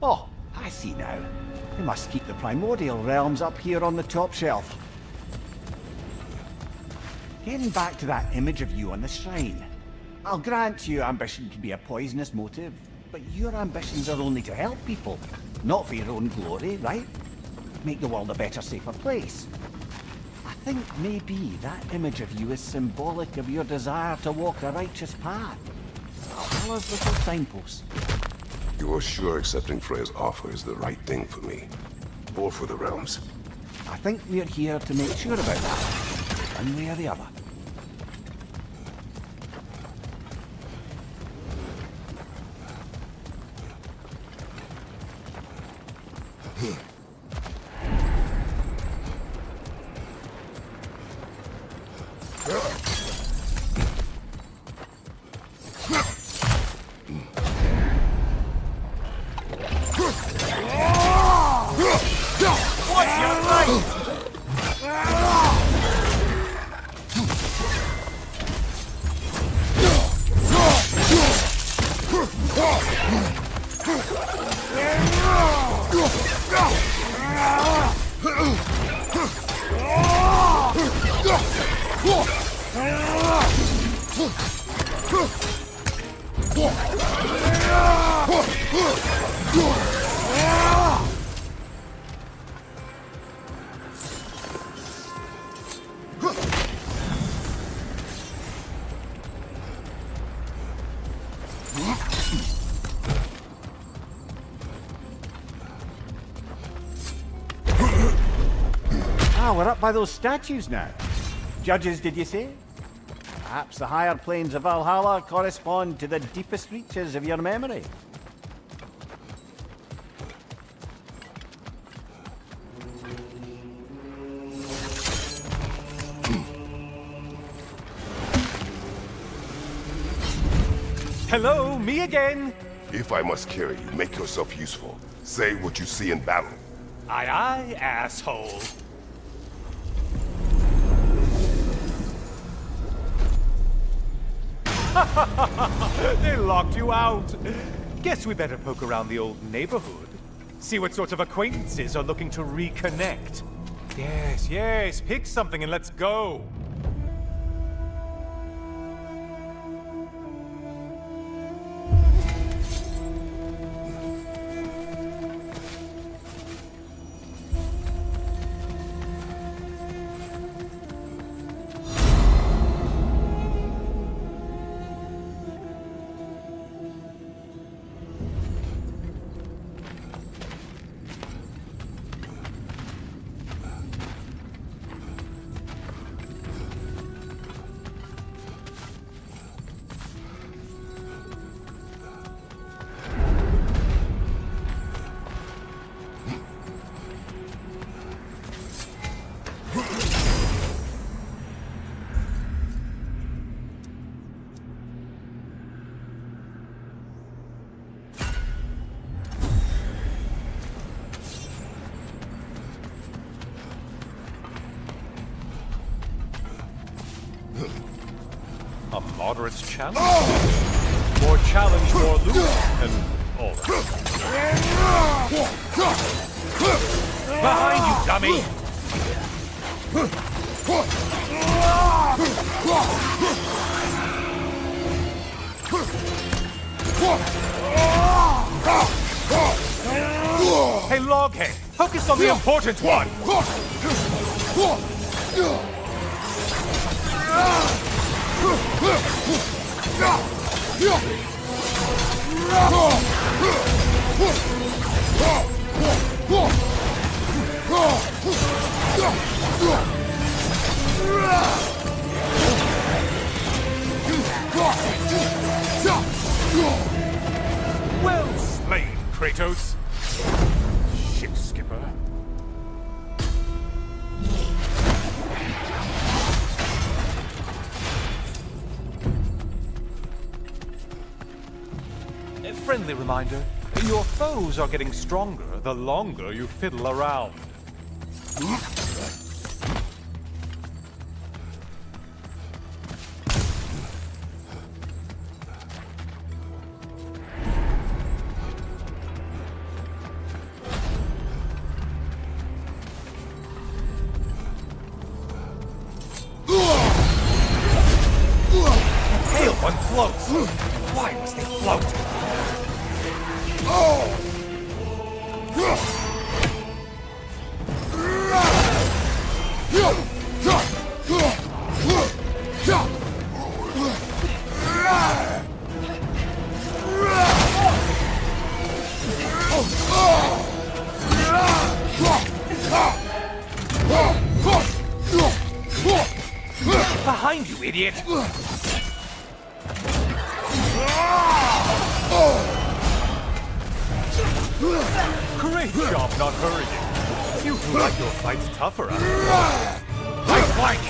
Oh, I see now. They must keep the primordial realms up here on the top shelf. Getting back to that image of you on the shrine. I'll grant you ambition can be a poisonous motive, but your ambitions are only to help people, not for your own glory, right? Make the world a better, safer place. I think maybe that image of you is symbolic of your desire to walk a righteous path. Valhalla's little signpost. You're sure accepting Freya's offer is the right thing for me? Or for the realms? I think we're here to make sure about that, one way or the other. Ah, we're up by those statues now. Judges, did you say? Perhaps the higher planes of Valhalla correspond to the deepest reaches of your memory. Hello, me again! If I must carry you, make yourself useful. Say what you see in battle. Aye aye, asshole. They locked you out. Guess we better poke around the old neighborhood. See what sorts of acquaintances are looking to reconnect. Yes, yes, pick something and let's go. A moderate challenge? More challenge, more loot, and all that. Behind you, dummy! Hey, Loghead, focus on the important one! Well slain, Kratos! Shit, Skipper. A friendly reminder, your foes are getting stronger the longer you fiddle around. Hail one floats! Why must they float? Behind you, idiot! Great job not hurrying. You two like your fights tougher, right flank!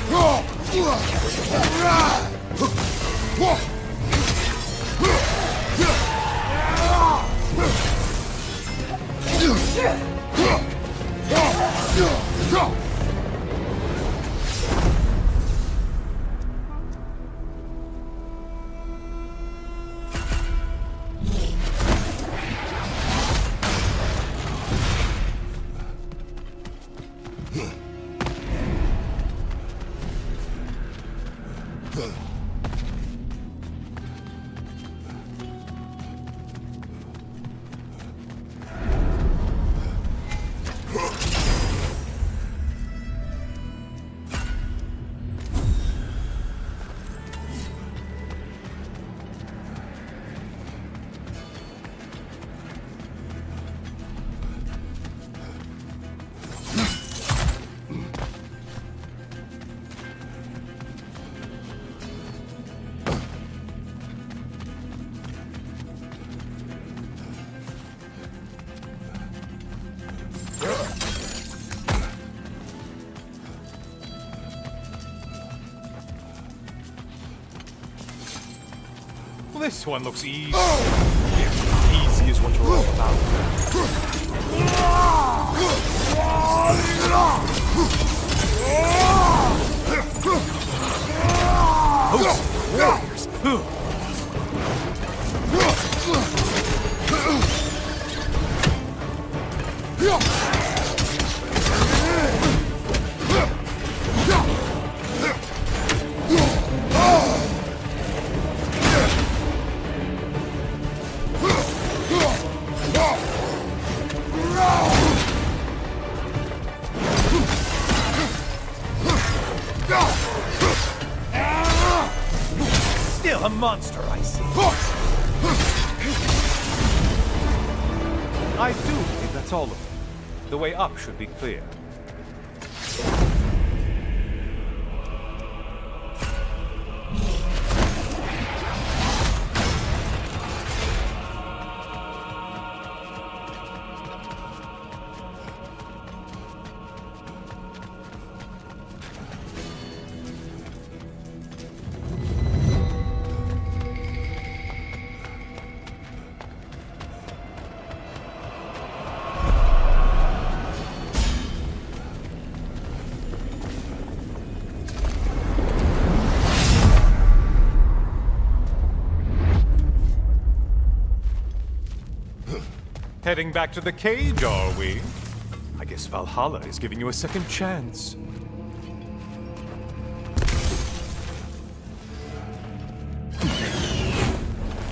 This one looks easy. Easy is what you're all about. Host warriors. Still a monster, I see. I do believe that's all of them. The way up should be clear. Heading back to the cage, are we? I guess Valhalla is giving you a second chance.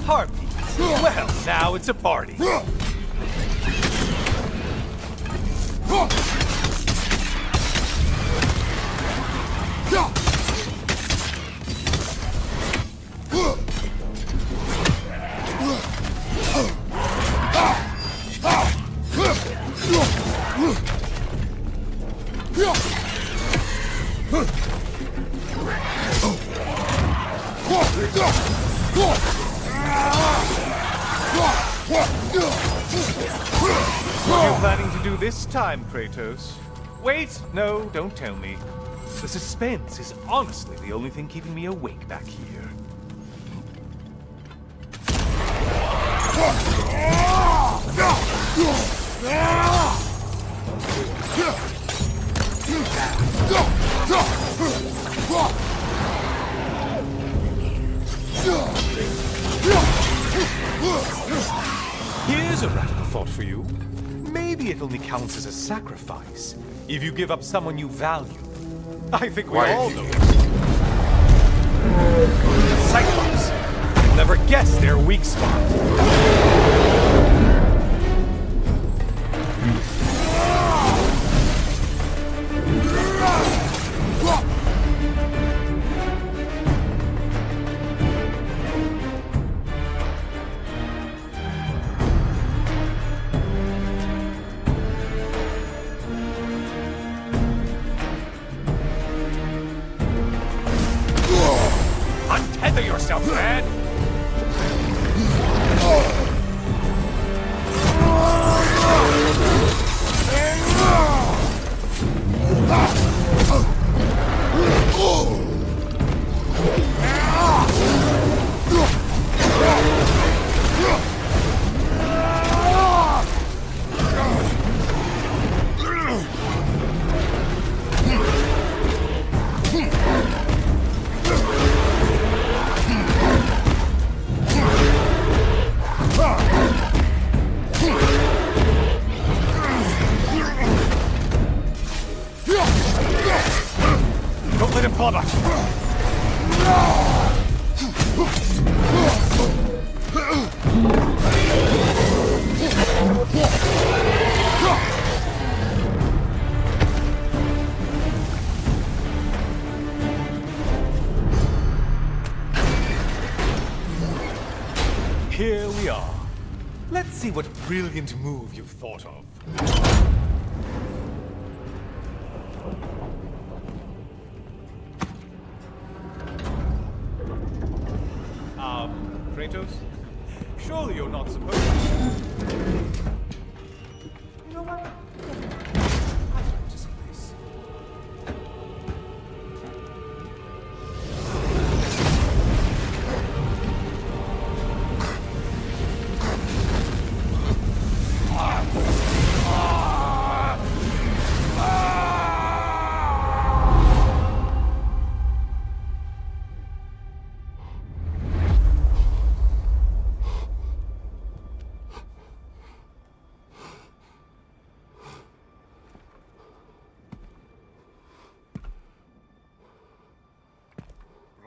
Heartbeat. Well, now it's a party. What are you planning to do this time, Kratos? Wait! No, don't tell me. The suspense is honestly the only thing keeping me awake back here. Here's a radical thought for you. Maybe it only counts as a sacrifice if you give up someone you value. I think we all know it. Cyclops. You'll never guess their weak spot. Untether yourself, man! Don't let him club us! Here we are. Let's see what brilliant move you've thought of. Kratos? Surely you're not supposed to... You know what? I'd like to see this.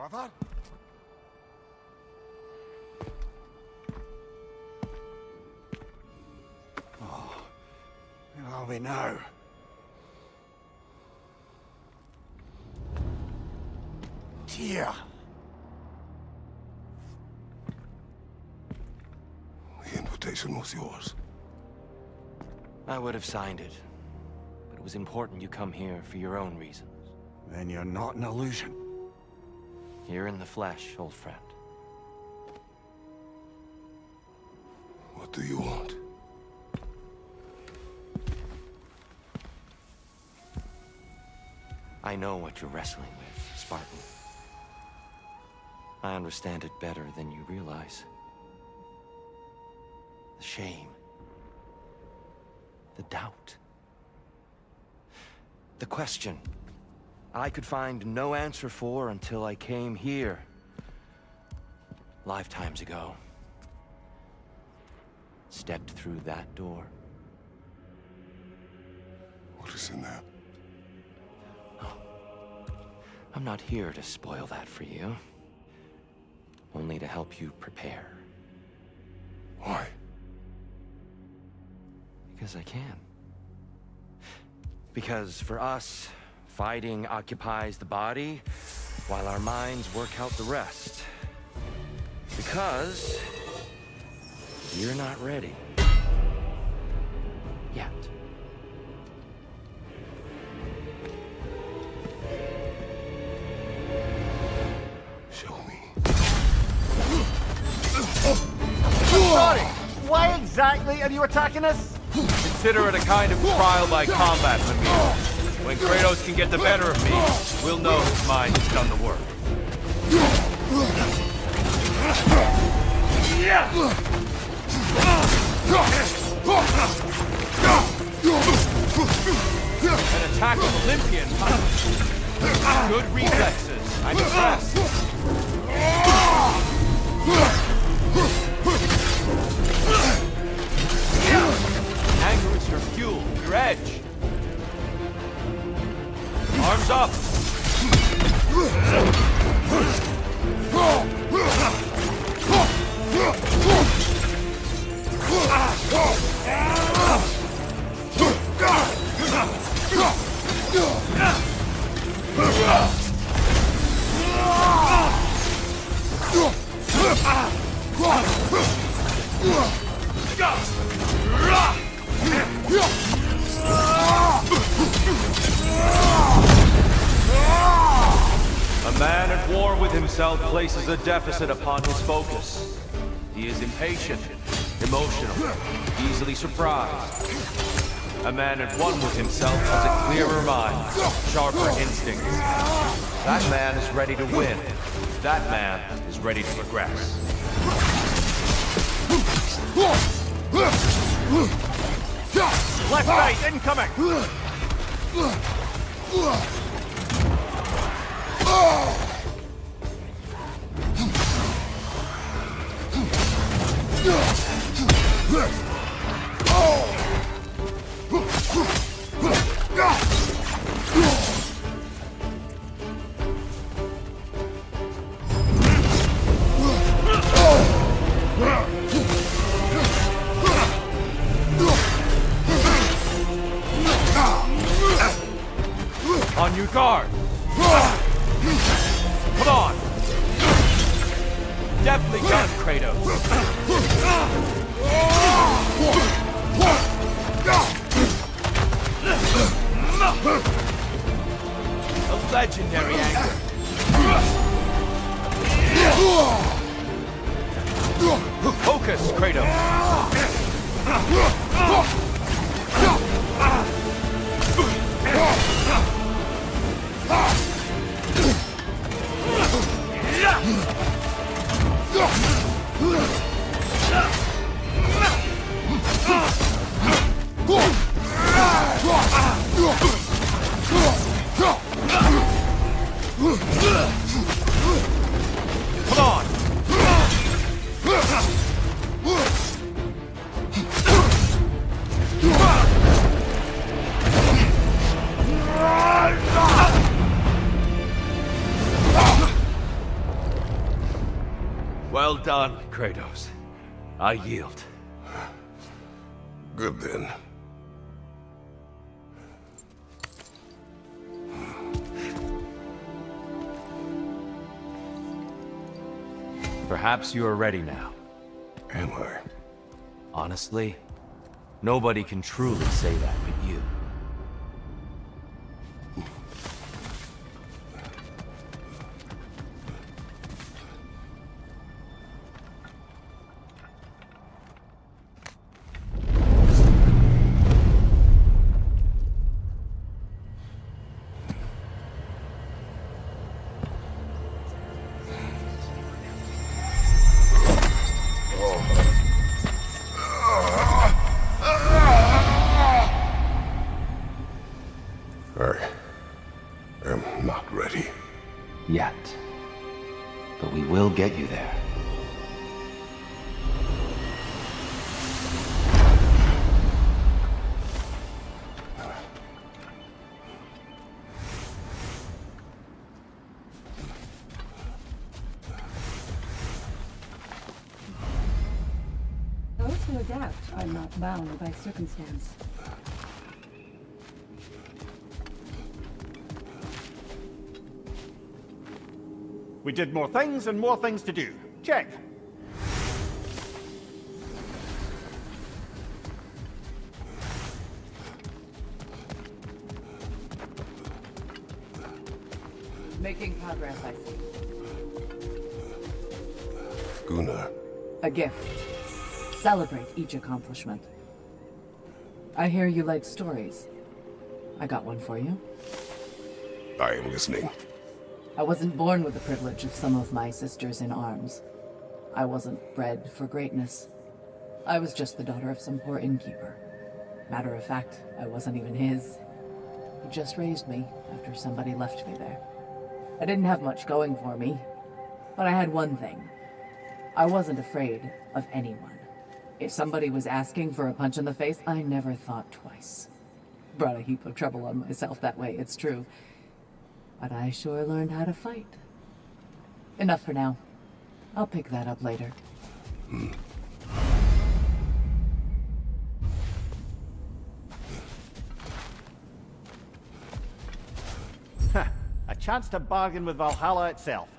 Brother? Oh, where are we now? Tyr! The invitation was yours. I would have signed it, but it was important you come here for your own reasons. Then you're not an illusion. Here in the flesh, old friend. What do you want? I know what you're wrestling with, Spartan. I understand it better than you realize. The shame. The doubt. The question I could find no answer for until I came here. Lifetimes ago. stepped through that door. What is in there? I'm not here to spoil that for you. Only to help you prepare. Why? Because I can. Because for us, fighting occupies the body, while our minds work out the rest. Because you're not ready. Yet. Show me. Sorry, why exactly are you attacking us? Consider it a kind of trial by combat, Lemire. When Kratos can get the better of me, we'll know his mind has done the work. An attack of Olympian, huh? Good reflexes. I'm impressed. Anger is your fuel, your edge. Arms up! A man at war with himself places a deficit upon his focus. He is impatient, emotional, easily surprised. A man at one with himself has a clearer mind, sharper instincts. That man is ready to win. That man is ready to progress. Left right, incoming! On your guard! Come on! Deftly done, Kratos! A legendary anger! Focus, Kratos! Come on! Well done, Kratos. I yield. Good then. Perhaps you are ready now. Am I? Honestly, nobody can truly say that but you. who adapt are not bound by circumstance. We did more things and more things to do. Check. Making progress, I see. Gunnar, A gift. Celebrate each accomplishment. I hear you like stories. I got one for you. I am listening. I wasn't born with the privilege of some of my sisters in arms. I wasn't bred for greatness. I was just the daughter of some poor innkeeper. Matter of fact, I wasn't even his. He just raised me after somebody left me there. I didn't have much going for me, but I had one thing. I wasn't afraid of anyone. If somebody was asking for a punch in the face, I never thought twice. Brought a heap of trouble on myself that way, it's true. But I sure learned how to fight. Enough for now. I'll pick that up later. A chance to bargain with Valhalla itself.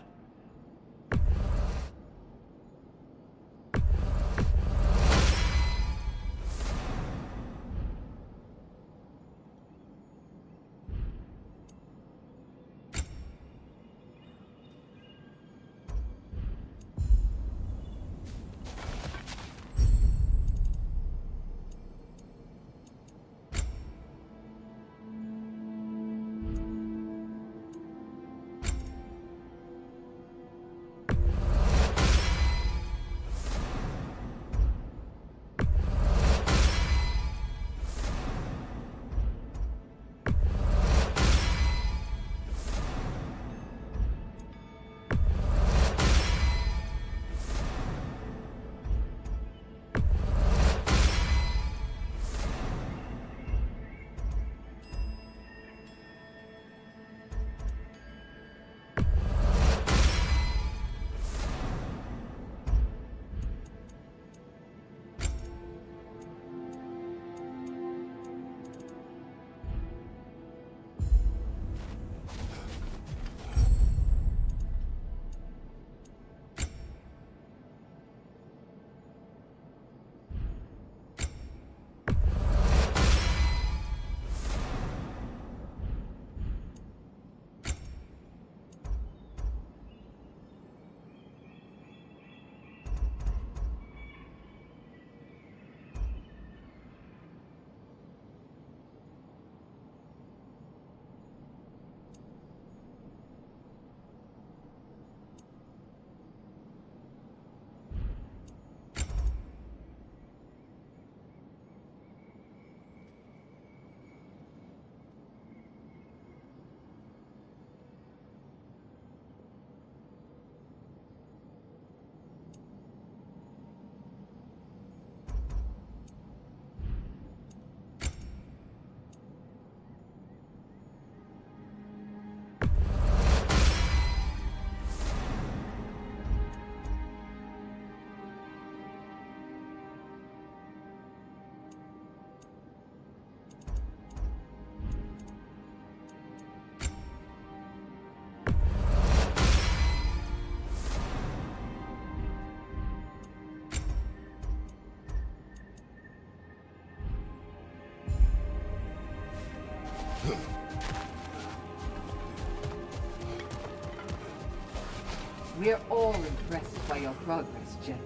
We're all impressed by your progress, General.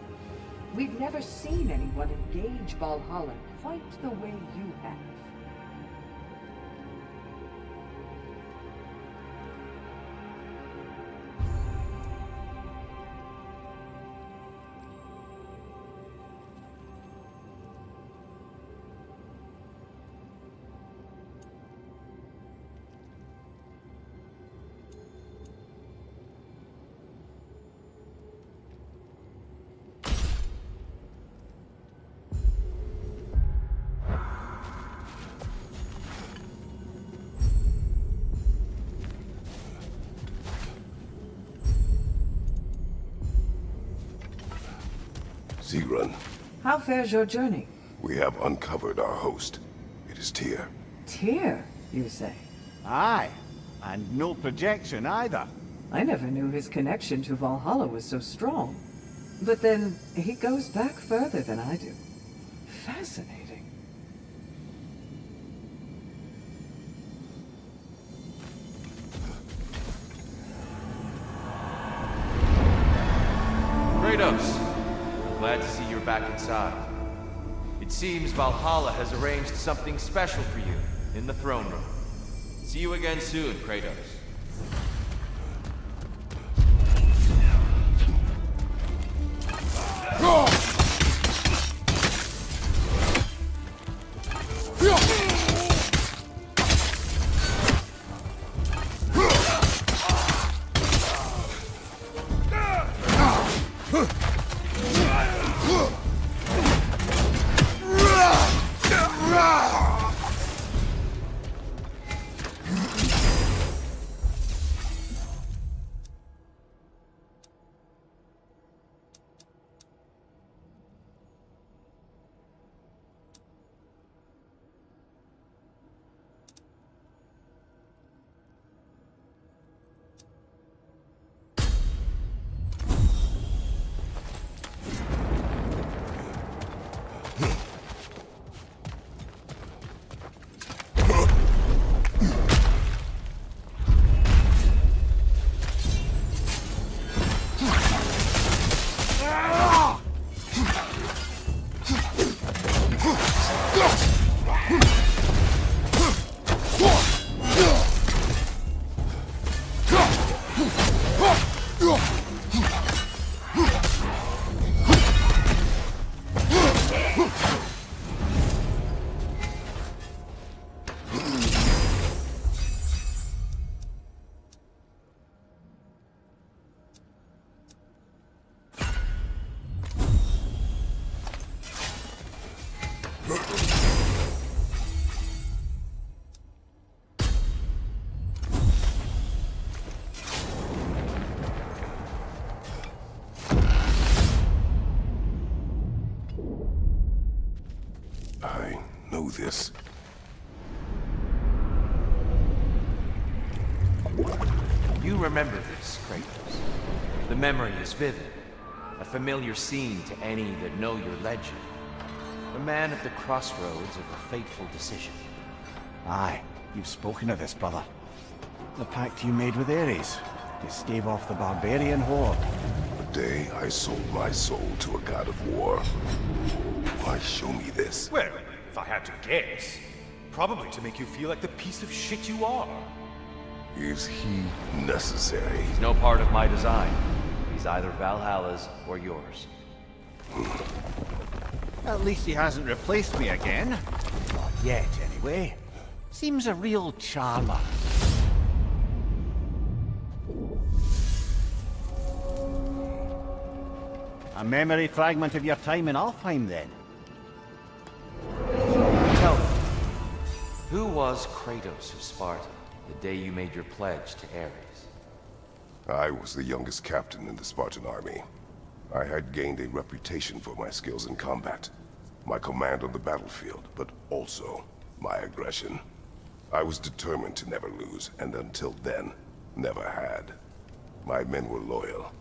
We've never seen anyone engage Valhalla quite the way you have. Sigrun, How fares your journey? We have uncovered our host. It is Tyr. Tyr, you say? Aye, and no projection either. I never knew his connection to Valhalla was so strong. But then, he goes back further than I do. Fascinating. Kratos, glad to see you're back inside. It seems Valhalla has arranged something special for you in the throne room. See you again soon, Kratos. I know this. You remember this, Kratos. The memory is vivid. A familiar scene to any that know your legend. The man at the crossroads of a fateful decision. Aye, you've spoken of this, brother. The pact you made with Ares to stave off the barbarian horde. The day I sold my soul to a god of war. Why show me this? Well, if I had to guess, probably to make you feel like the piece of shit you are. Is he necessary? He's no part of my design. He's either Valhalla's or yours. At least he hasn't replaced me again. Not yet, anyway. Seems a real charmer. A memory fragment of your time in Alfheim, then? Tell me, who was Kratos of Sparta the day you made your pledge to Ares? I was the youngest captain in the Spartan army. I had gained a reputation for my skills in combat, my command on the battlefield, but also my aggression. I was determined to never lose, and until then, never had. My men were loyal,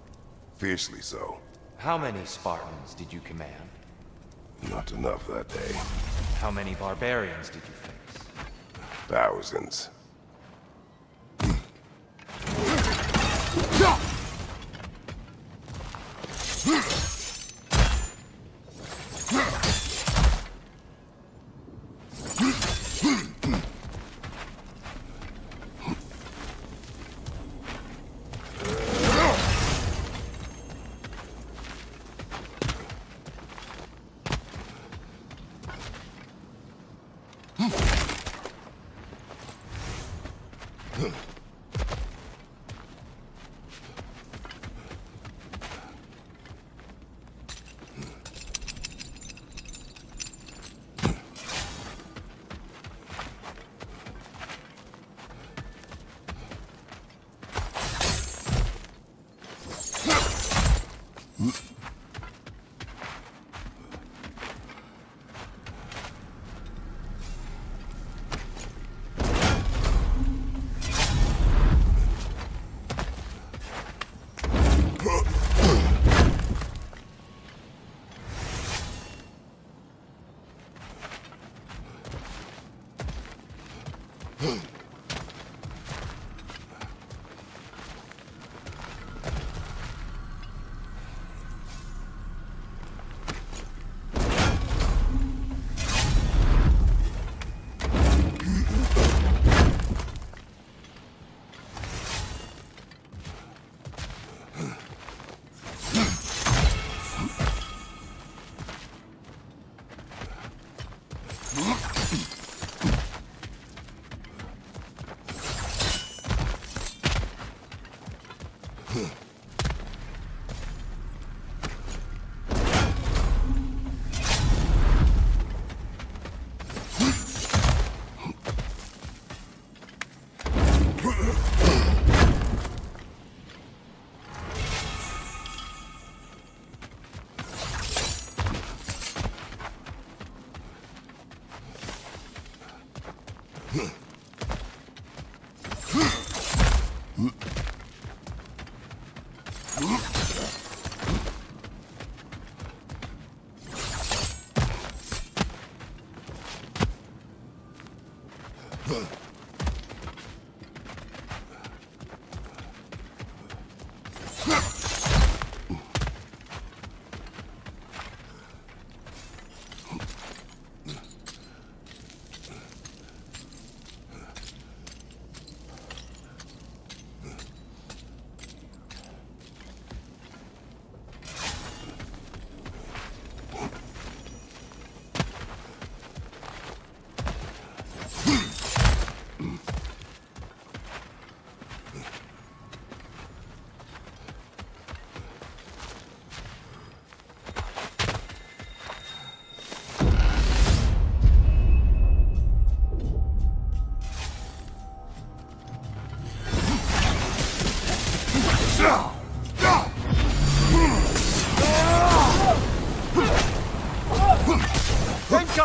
fiercely so. How many Spartans did you command? Not enough that day. How many barbarians did you face? Thousands.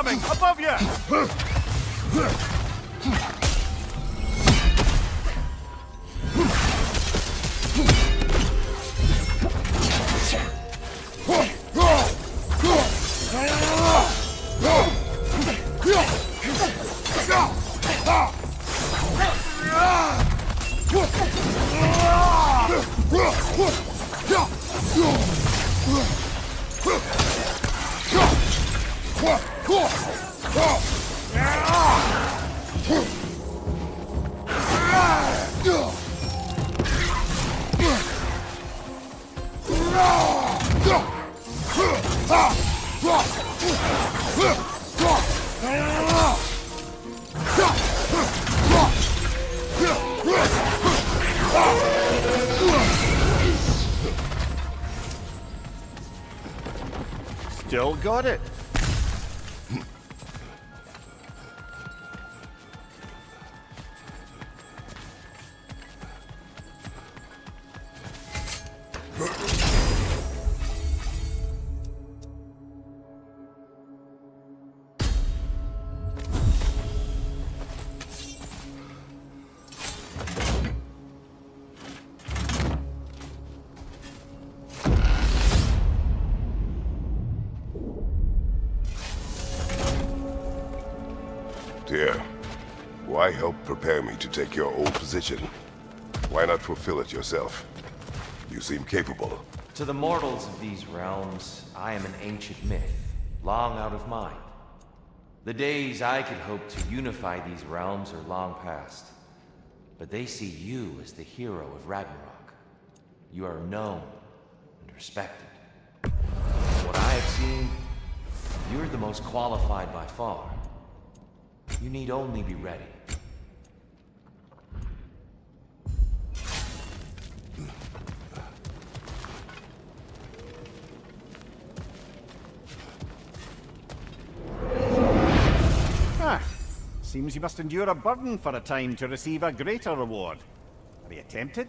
Incoming! Above you! Still got it. Dear, why help prepare me to take your old position? Why not fulfill it yourself? You seem capable. To the mortals of these realms, I am an ancient myth, long out of mind. The days I could hope to unify these realms are long past. But they see you as the hero of Ragnarok. You are known and respected. From what I have seen, you're the most qualified by far. You need only be ready. Seems you must endure a burden for a time to receive a greater reward. Are you tempted?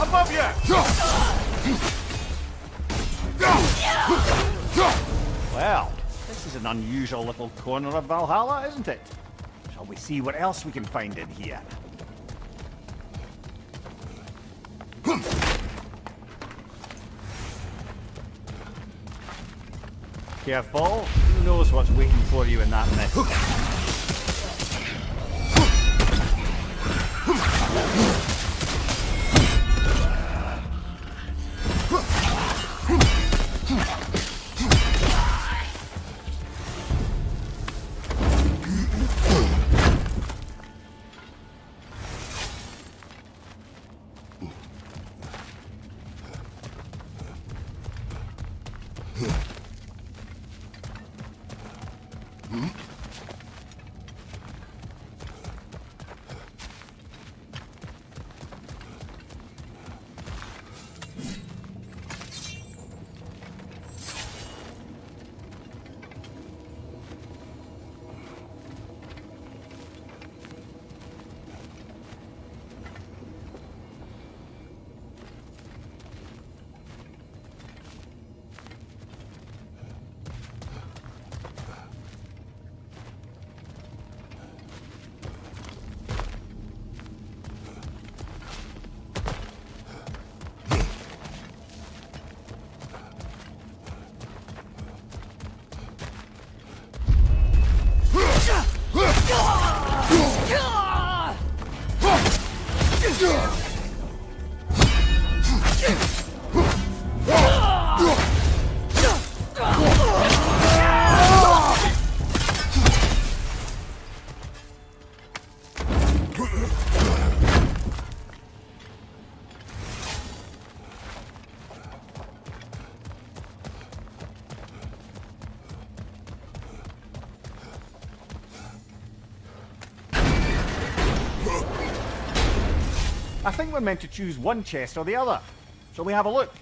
Above you! Well, this is an unusual little corner of Valhalla, isn't it? Shall we see what else we can find in here? Careful, who knows what's waiting for you in that mist? I think we're meant to choose one chest or the other. Shall we have a look?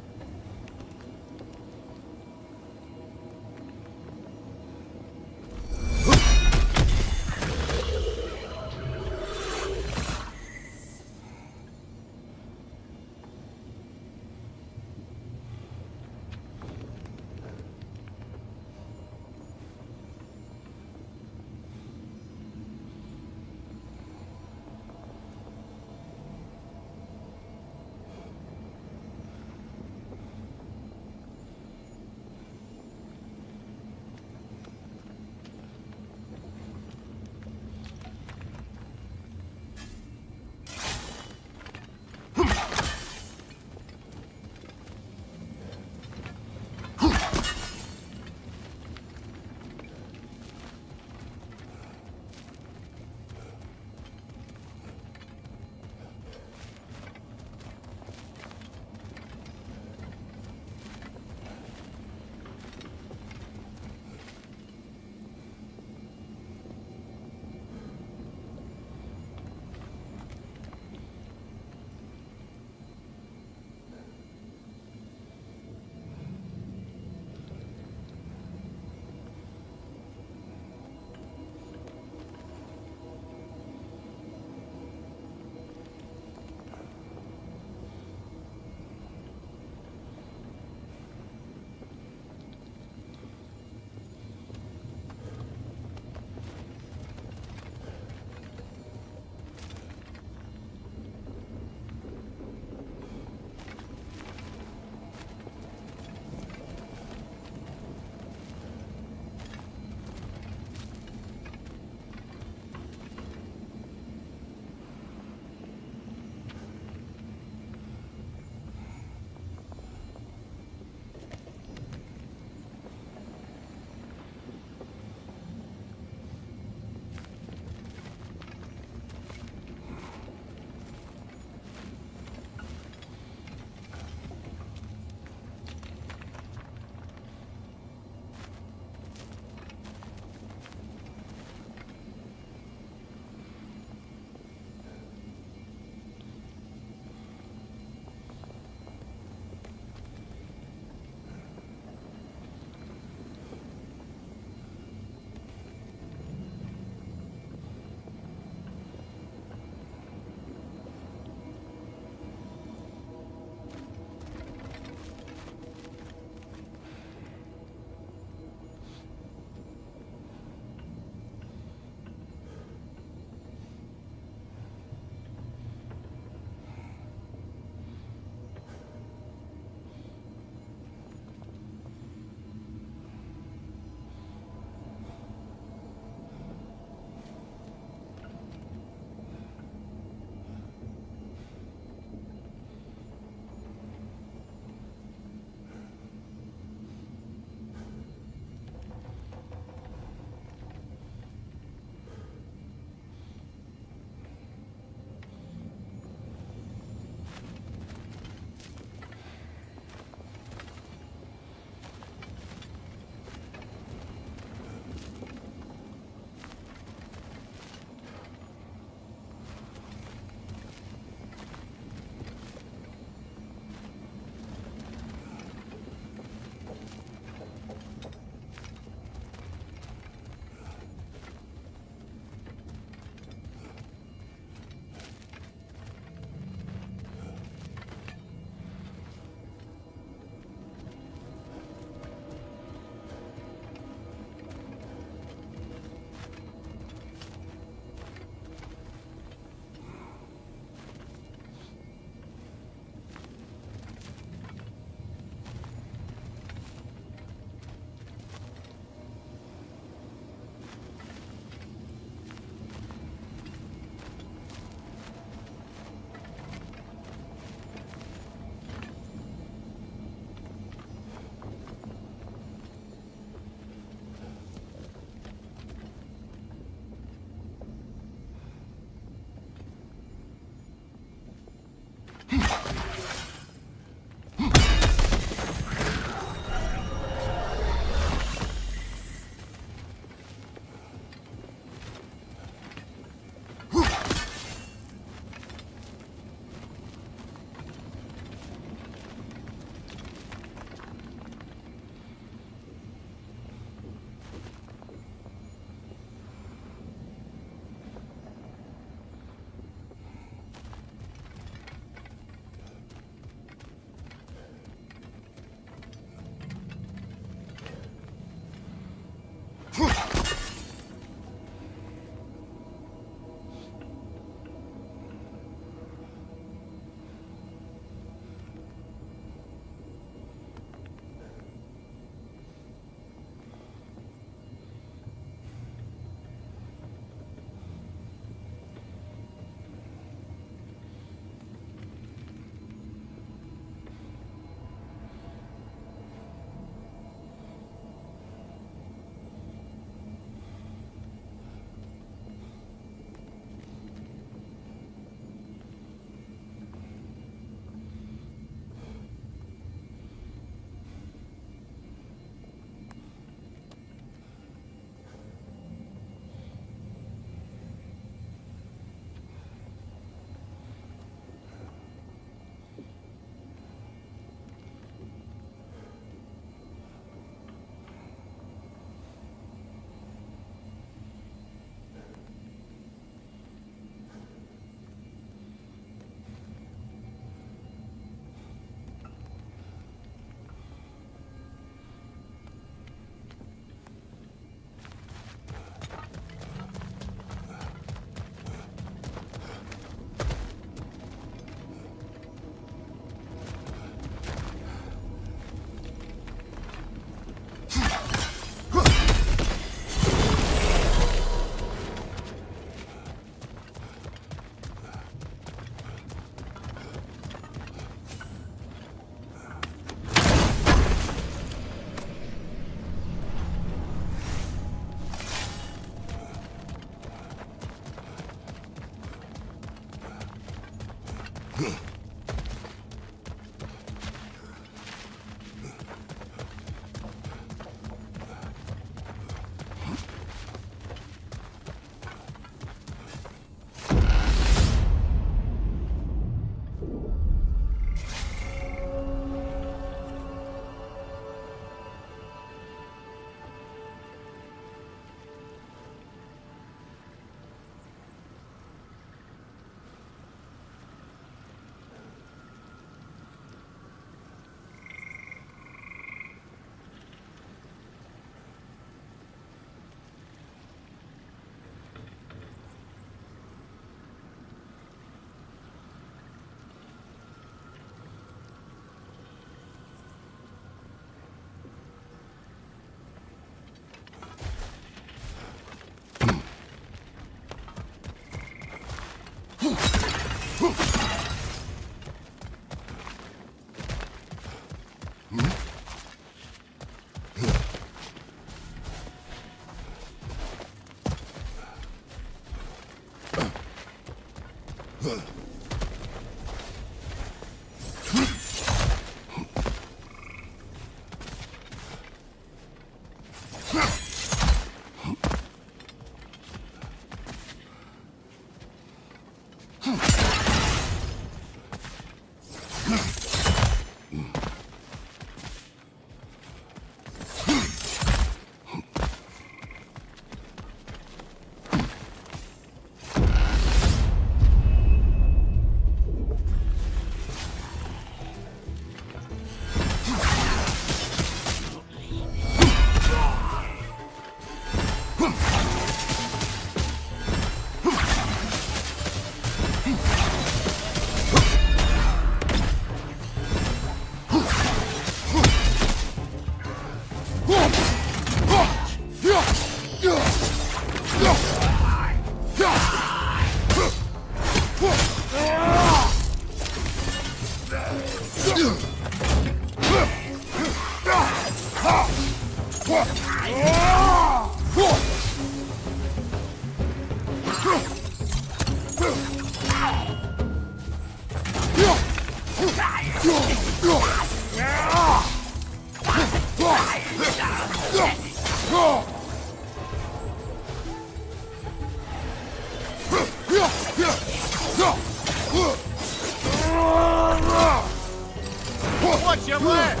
Watch your left!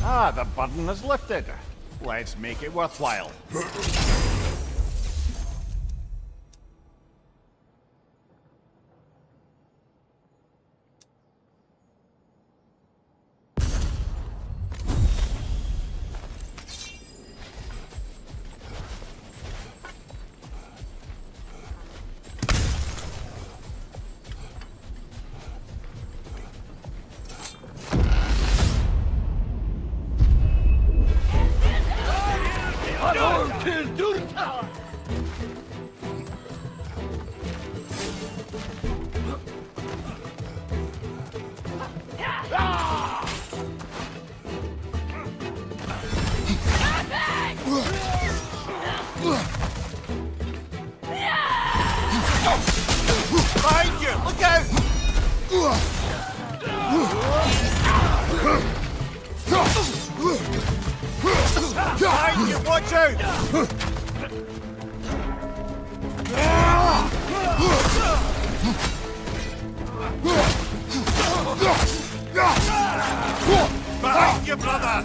Ah, the burden is lifted. Let's make it worthwhile. Behind you! Look out! Behind you! Watch out! Behind you, brother!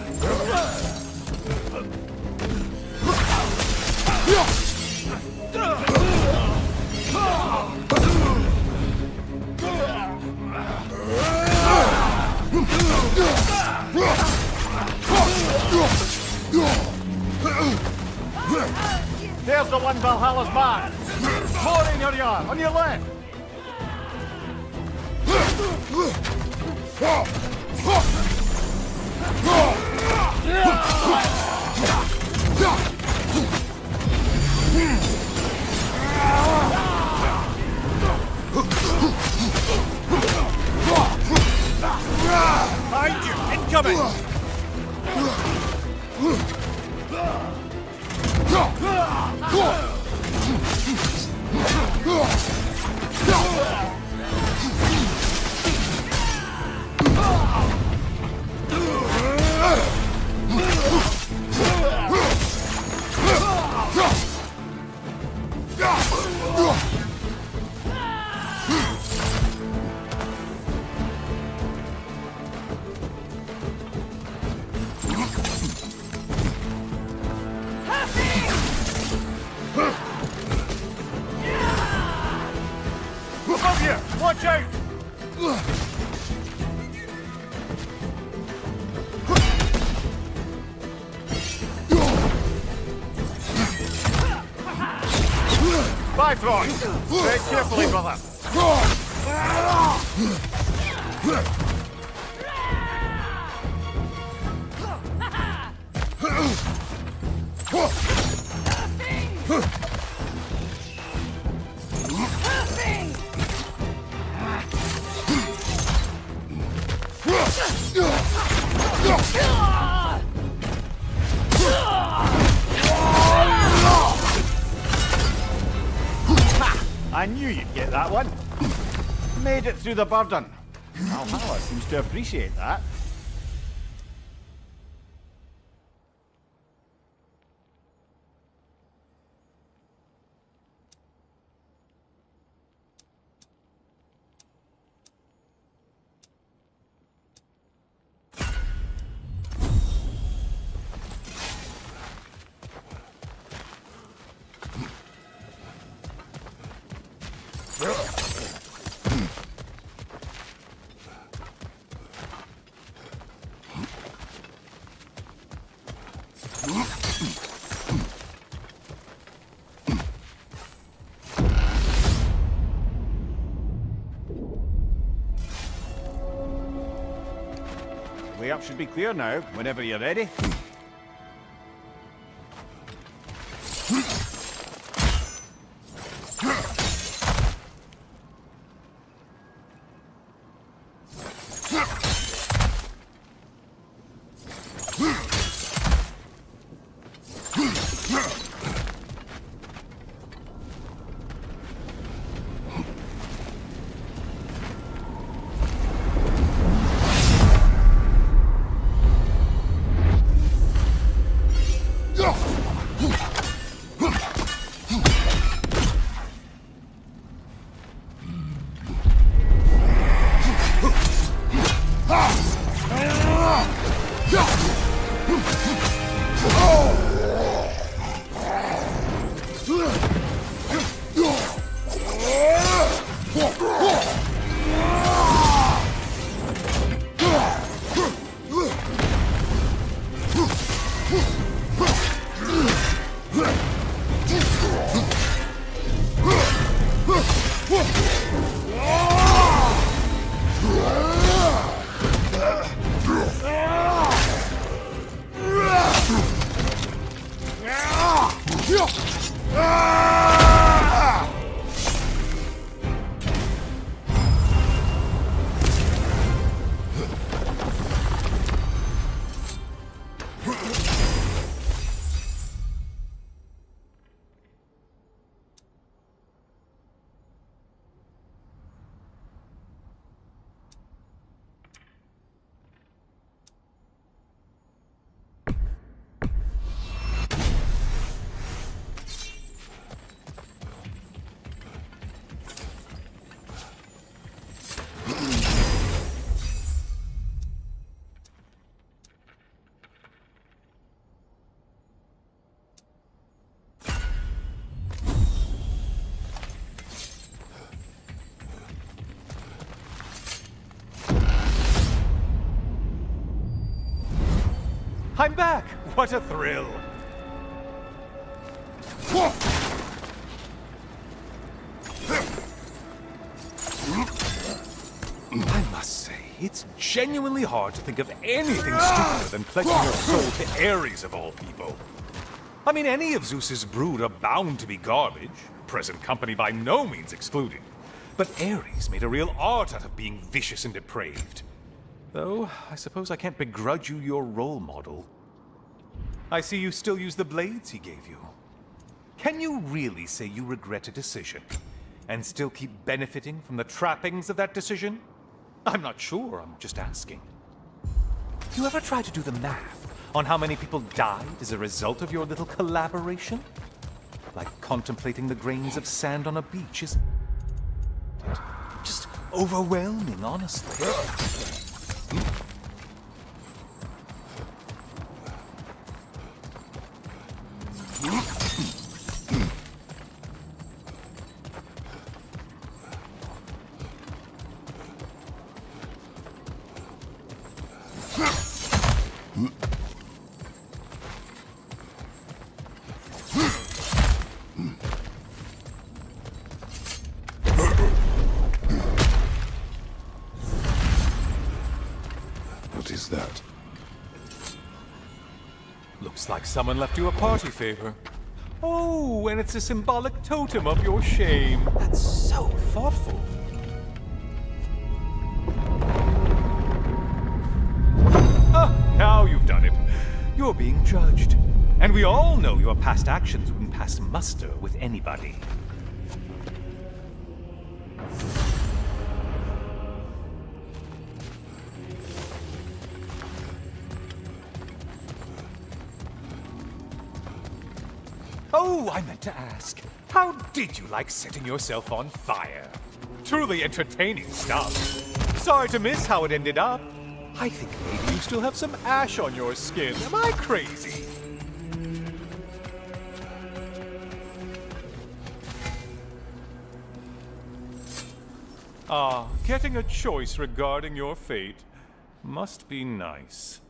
There's the one Valhalla's man! More in your yard, on your left! Behind you! Incoming! Above here! Watch out! Bifrost! Tread carefully, brother! I knew you'd get that one. Made it through the burden. Valhalla seems to appreciate that. Way up should be clear now, whenever you're ready. I'm back! What a thrill! I must say, it's genuinely hard to think of anything stupider than pledging your soul to Ares of all people. I mean, any of Zeus's brood are bound to be garbage, present company by no means excluded. But Ares made a real art out of being vicious and depraved. Though, I suppose I can't begrudge you your role model. I see you still use the blades he gave you. Can you really say you regret a decision, and still keep benefiting from the trappings of that decision? I'm not sure, I'm just asking. You ever try to do the math on how many people died as a result of your little collaboration? Like contemplating the grains of sand on a beach is just overwhelming, honestly. What is that? Looks like someone left you a party favor. Oh, and it's a symbolic totem of your shame. That's so thoughtful. Ah, now you've done it. You're being judged. And we all know your past actions wouldn't pass muster with anybody. Oh, I meant to ask. How did you like setting yourself on fire? Truly entertaining stuff. Sorry to miss how it ended up. I think maybe you still have some ash on your skin. Am I crazy? Ah, getting a choice regarding your fate must be nice.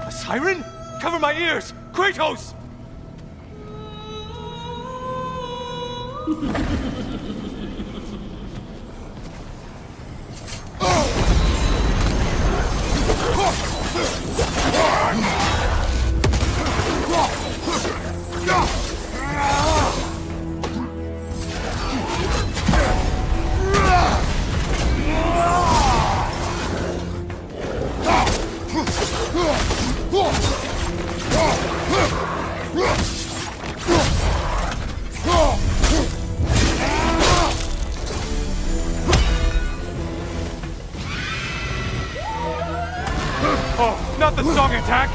Siren? Cover my ears! Kratos! Oh, not the song attack!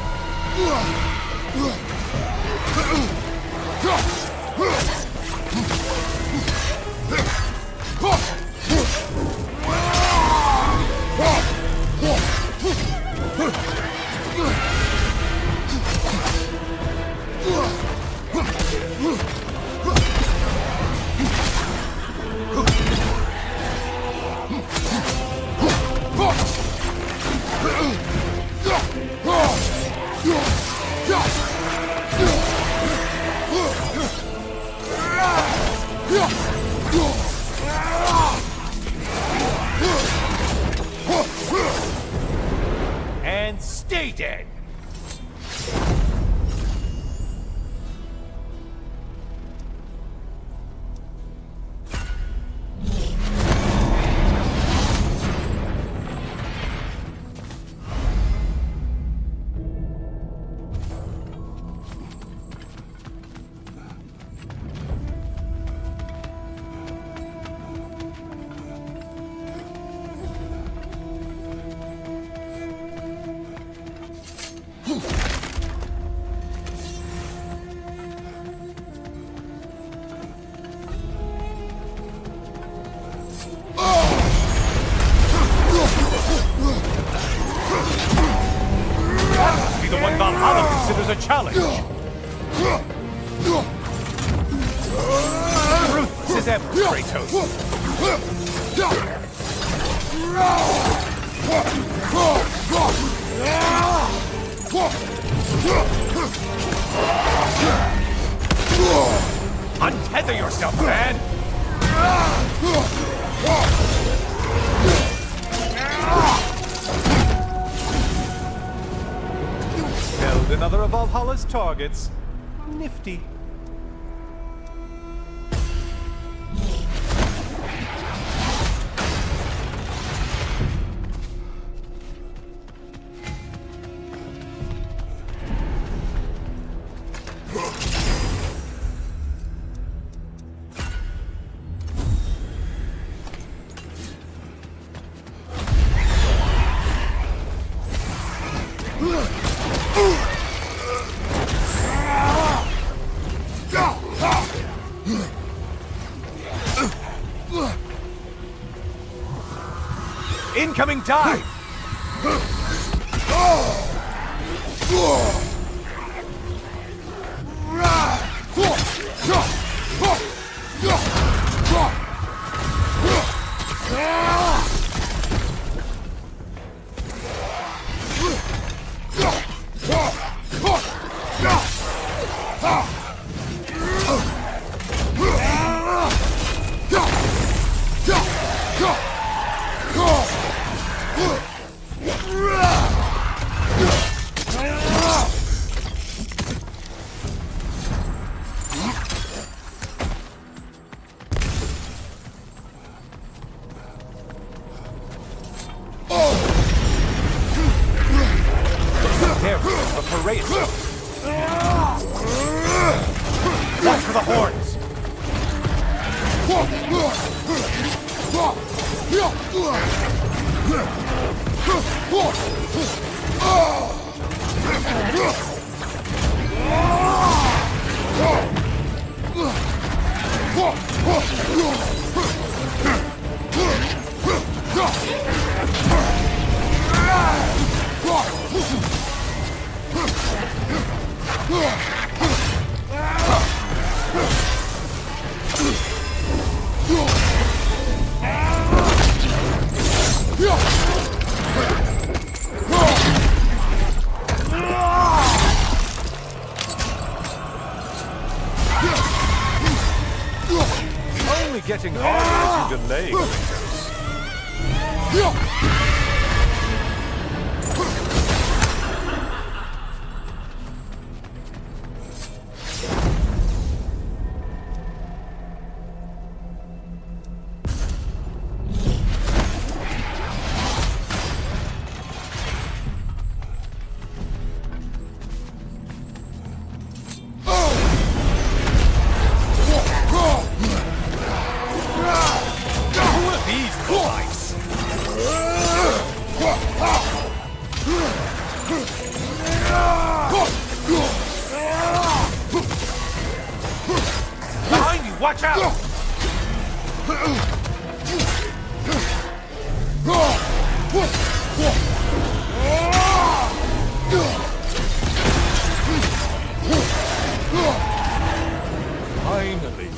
And stay dead! Be the one Valhalla considers a challenge. Ruthless as ever, Kratos. Untether yourself, man! Held another of Valhalla's targets. Nifty. Incoming dive! There, the parade. Watch for the horns. Only getting harder as you delay, Kratos. Who are these lights? Behind you, watch out! Finally.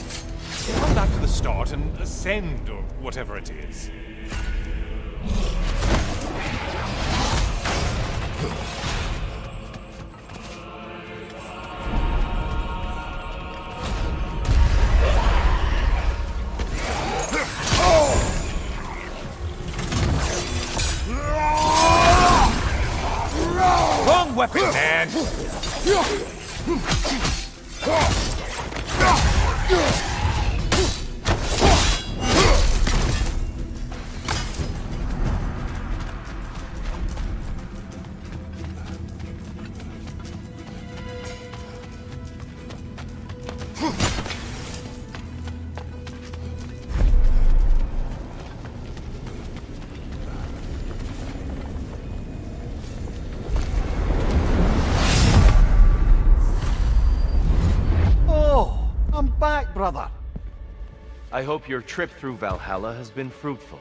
Come back to the start and ascend, or whatever it is. Wrong weapon, man! Oh, I'm back, brother. I hope your trip through Valhalla has been fruitful.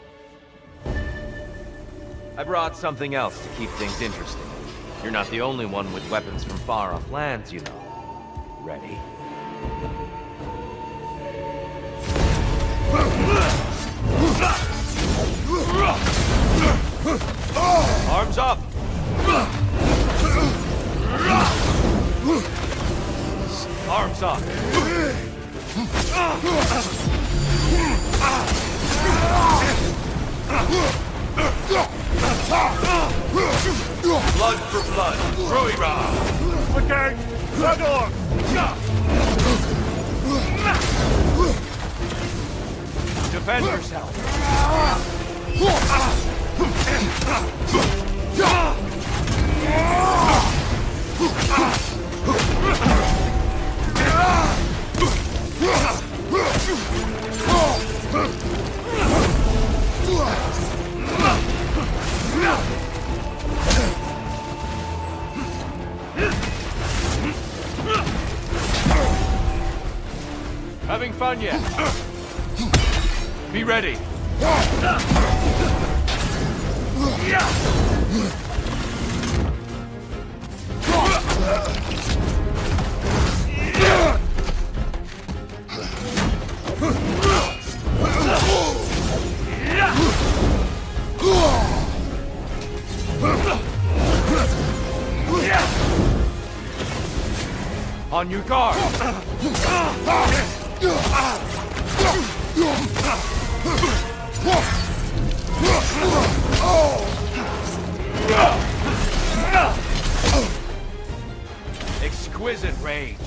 I brought something else to keep things interesting. You're not the only one with weapons from far-off lands, you know. Ready? Arms up! Arms up! Blood for blood! Ruira! Okay, blood on! Defend yourself! Having fun yet? Be ready! On your guard! Exquisite rage.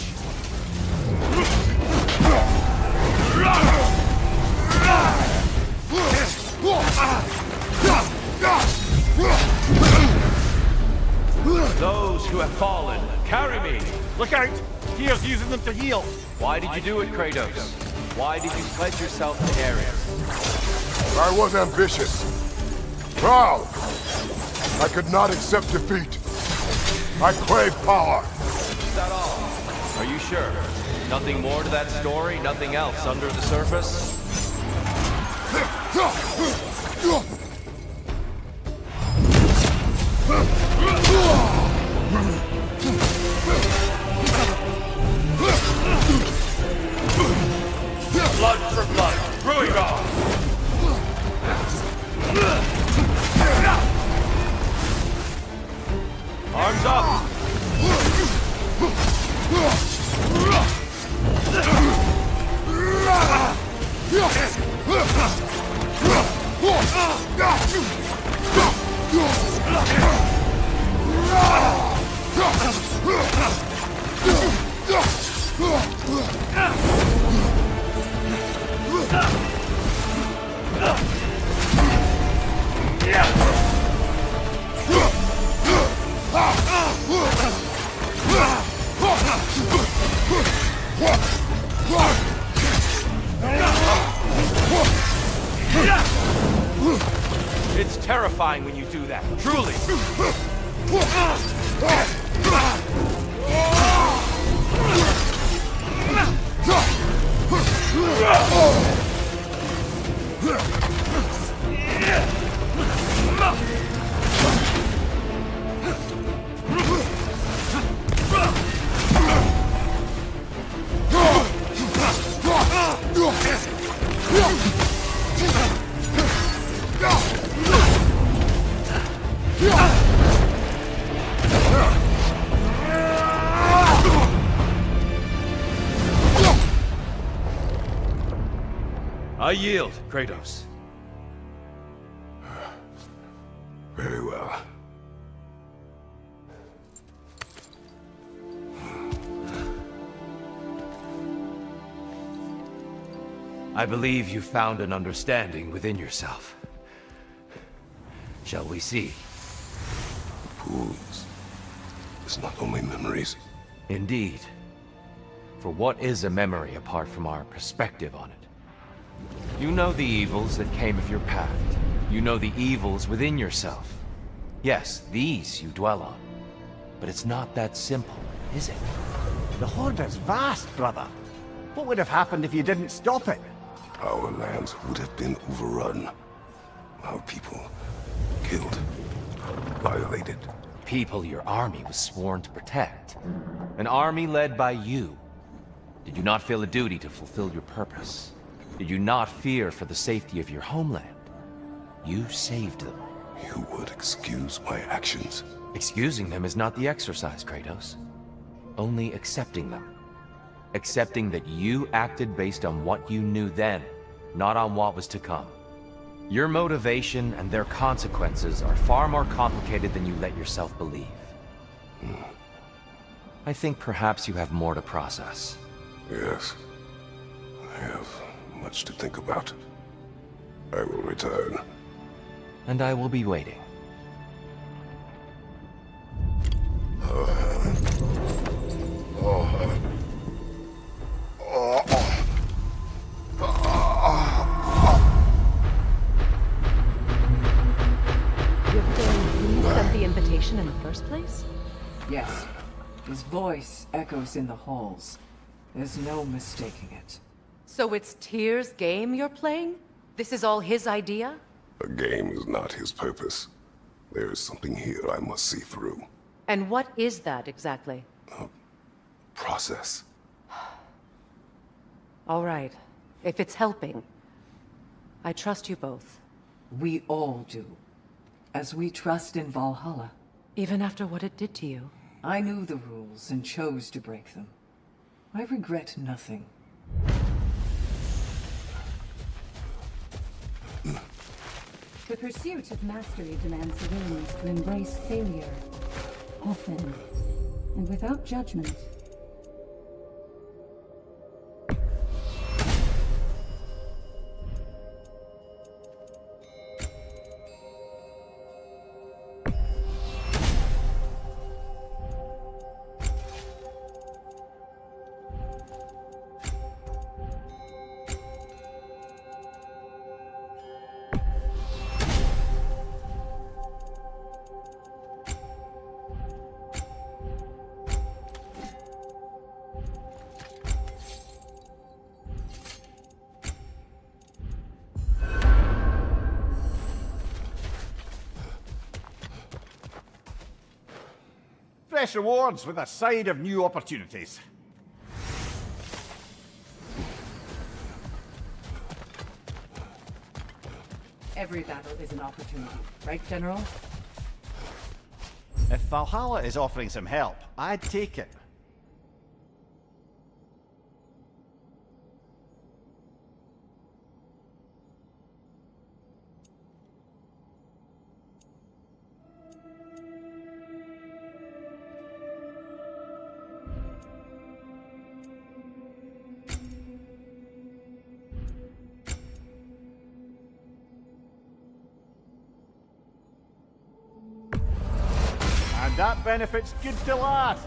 Those who have fallen, carry me! Look out! Gear's using them to heal. Why did you do it, Kratos? Why did you pledge yourself to Ares? I was ambitious. Proud. I could not accept defeat. I crave power. Is that all? Are you sure? Nothing more to that story? Nothing else under the surface? Blood for blood, Ragnarok! Arms up! It's terrifying when you do that, truly. I yield, Kratos. Very well. I believe you found an understanding within yourself. Shall we see? Fools. It's not only memories. Indeed. For what is a memory apart from our perspective on it? You know the evils that came of your path. You know the evils within yourself. Yes, these you dwell on. But it's not that simple, is it? The Horde is vast, brother. What would have happened if you didn't stop it? Our lands would have been overrun. Our people killed, violated. People your army was sworn to protect. An army led by you. Did you not feel a duty to fulfill your purpose? Did you not fear for the safety of your homeland? You saved them. You would excuse my actions? Excusing them is not the exercise, Kratos. Only accepting them. Accepting that you acted based on what you knew then, not on what was to come. Your motivation and their consequences are far more complicated than you let yourself believe. I think perhaps you have more to process. Yes. I have much to think about. I will return. And I will be waiting. You're saying you sent the invitation in the first place? Yes. His voice echoes in the halls. There's no mistaking it. So it's Tyr's game you're playing? This is all his idea? A game is not his purpose. There is something here I must see through. And what is that exactly? Process. All right. If it's helping, I trust you both. We all do. As we trust in Valhalla. Even after what it did to you. I knew the rules and chose to break them. I regret nothing. The pursuit of mastery demands a willingness to embrace failure, often, and without judgment. Fresh rewards with a side of new opportunities. Every battle is an opportunity, right, General? If Valhalla is offering some help, I'd take it. And that benefit's good to last.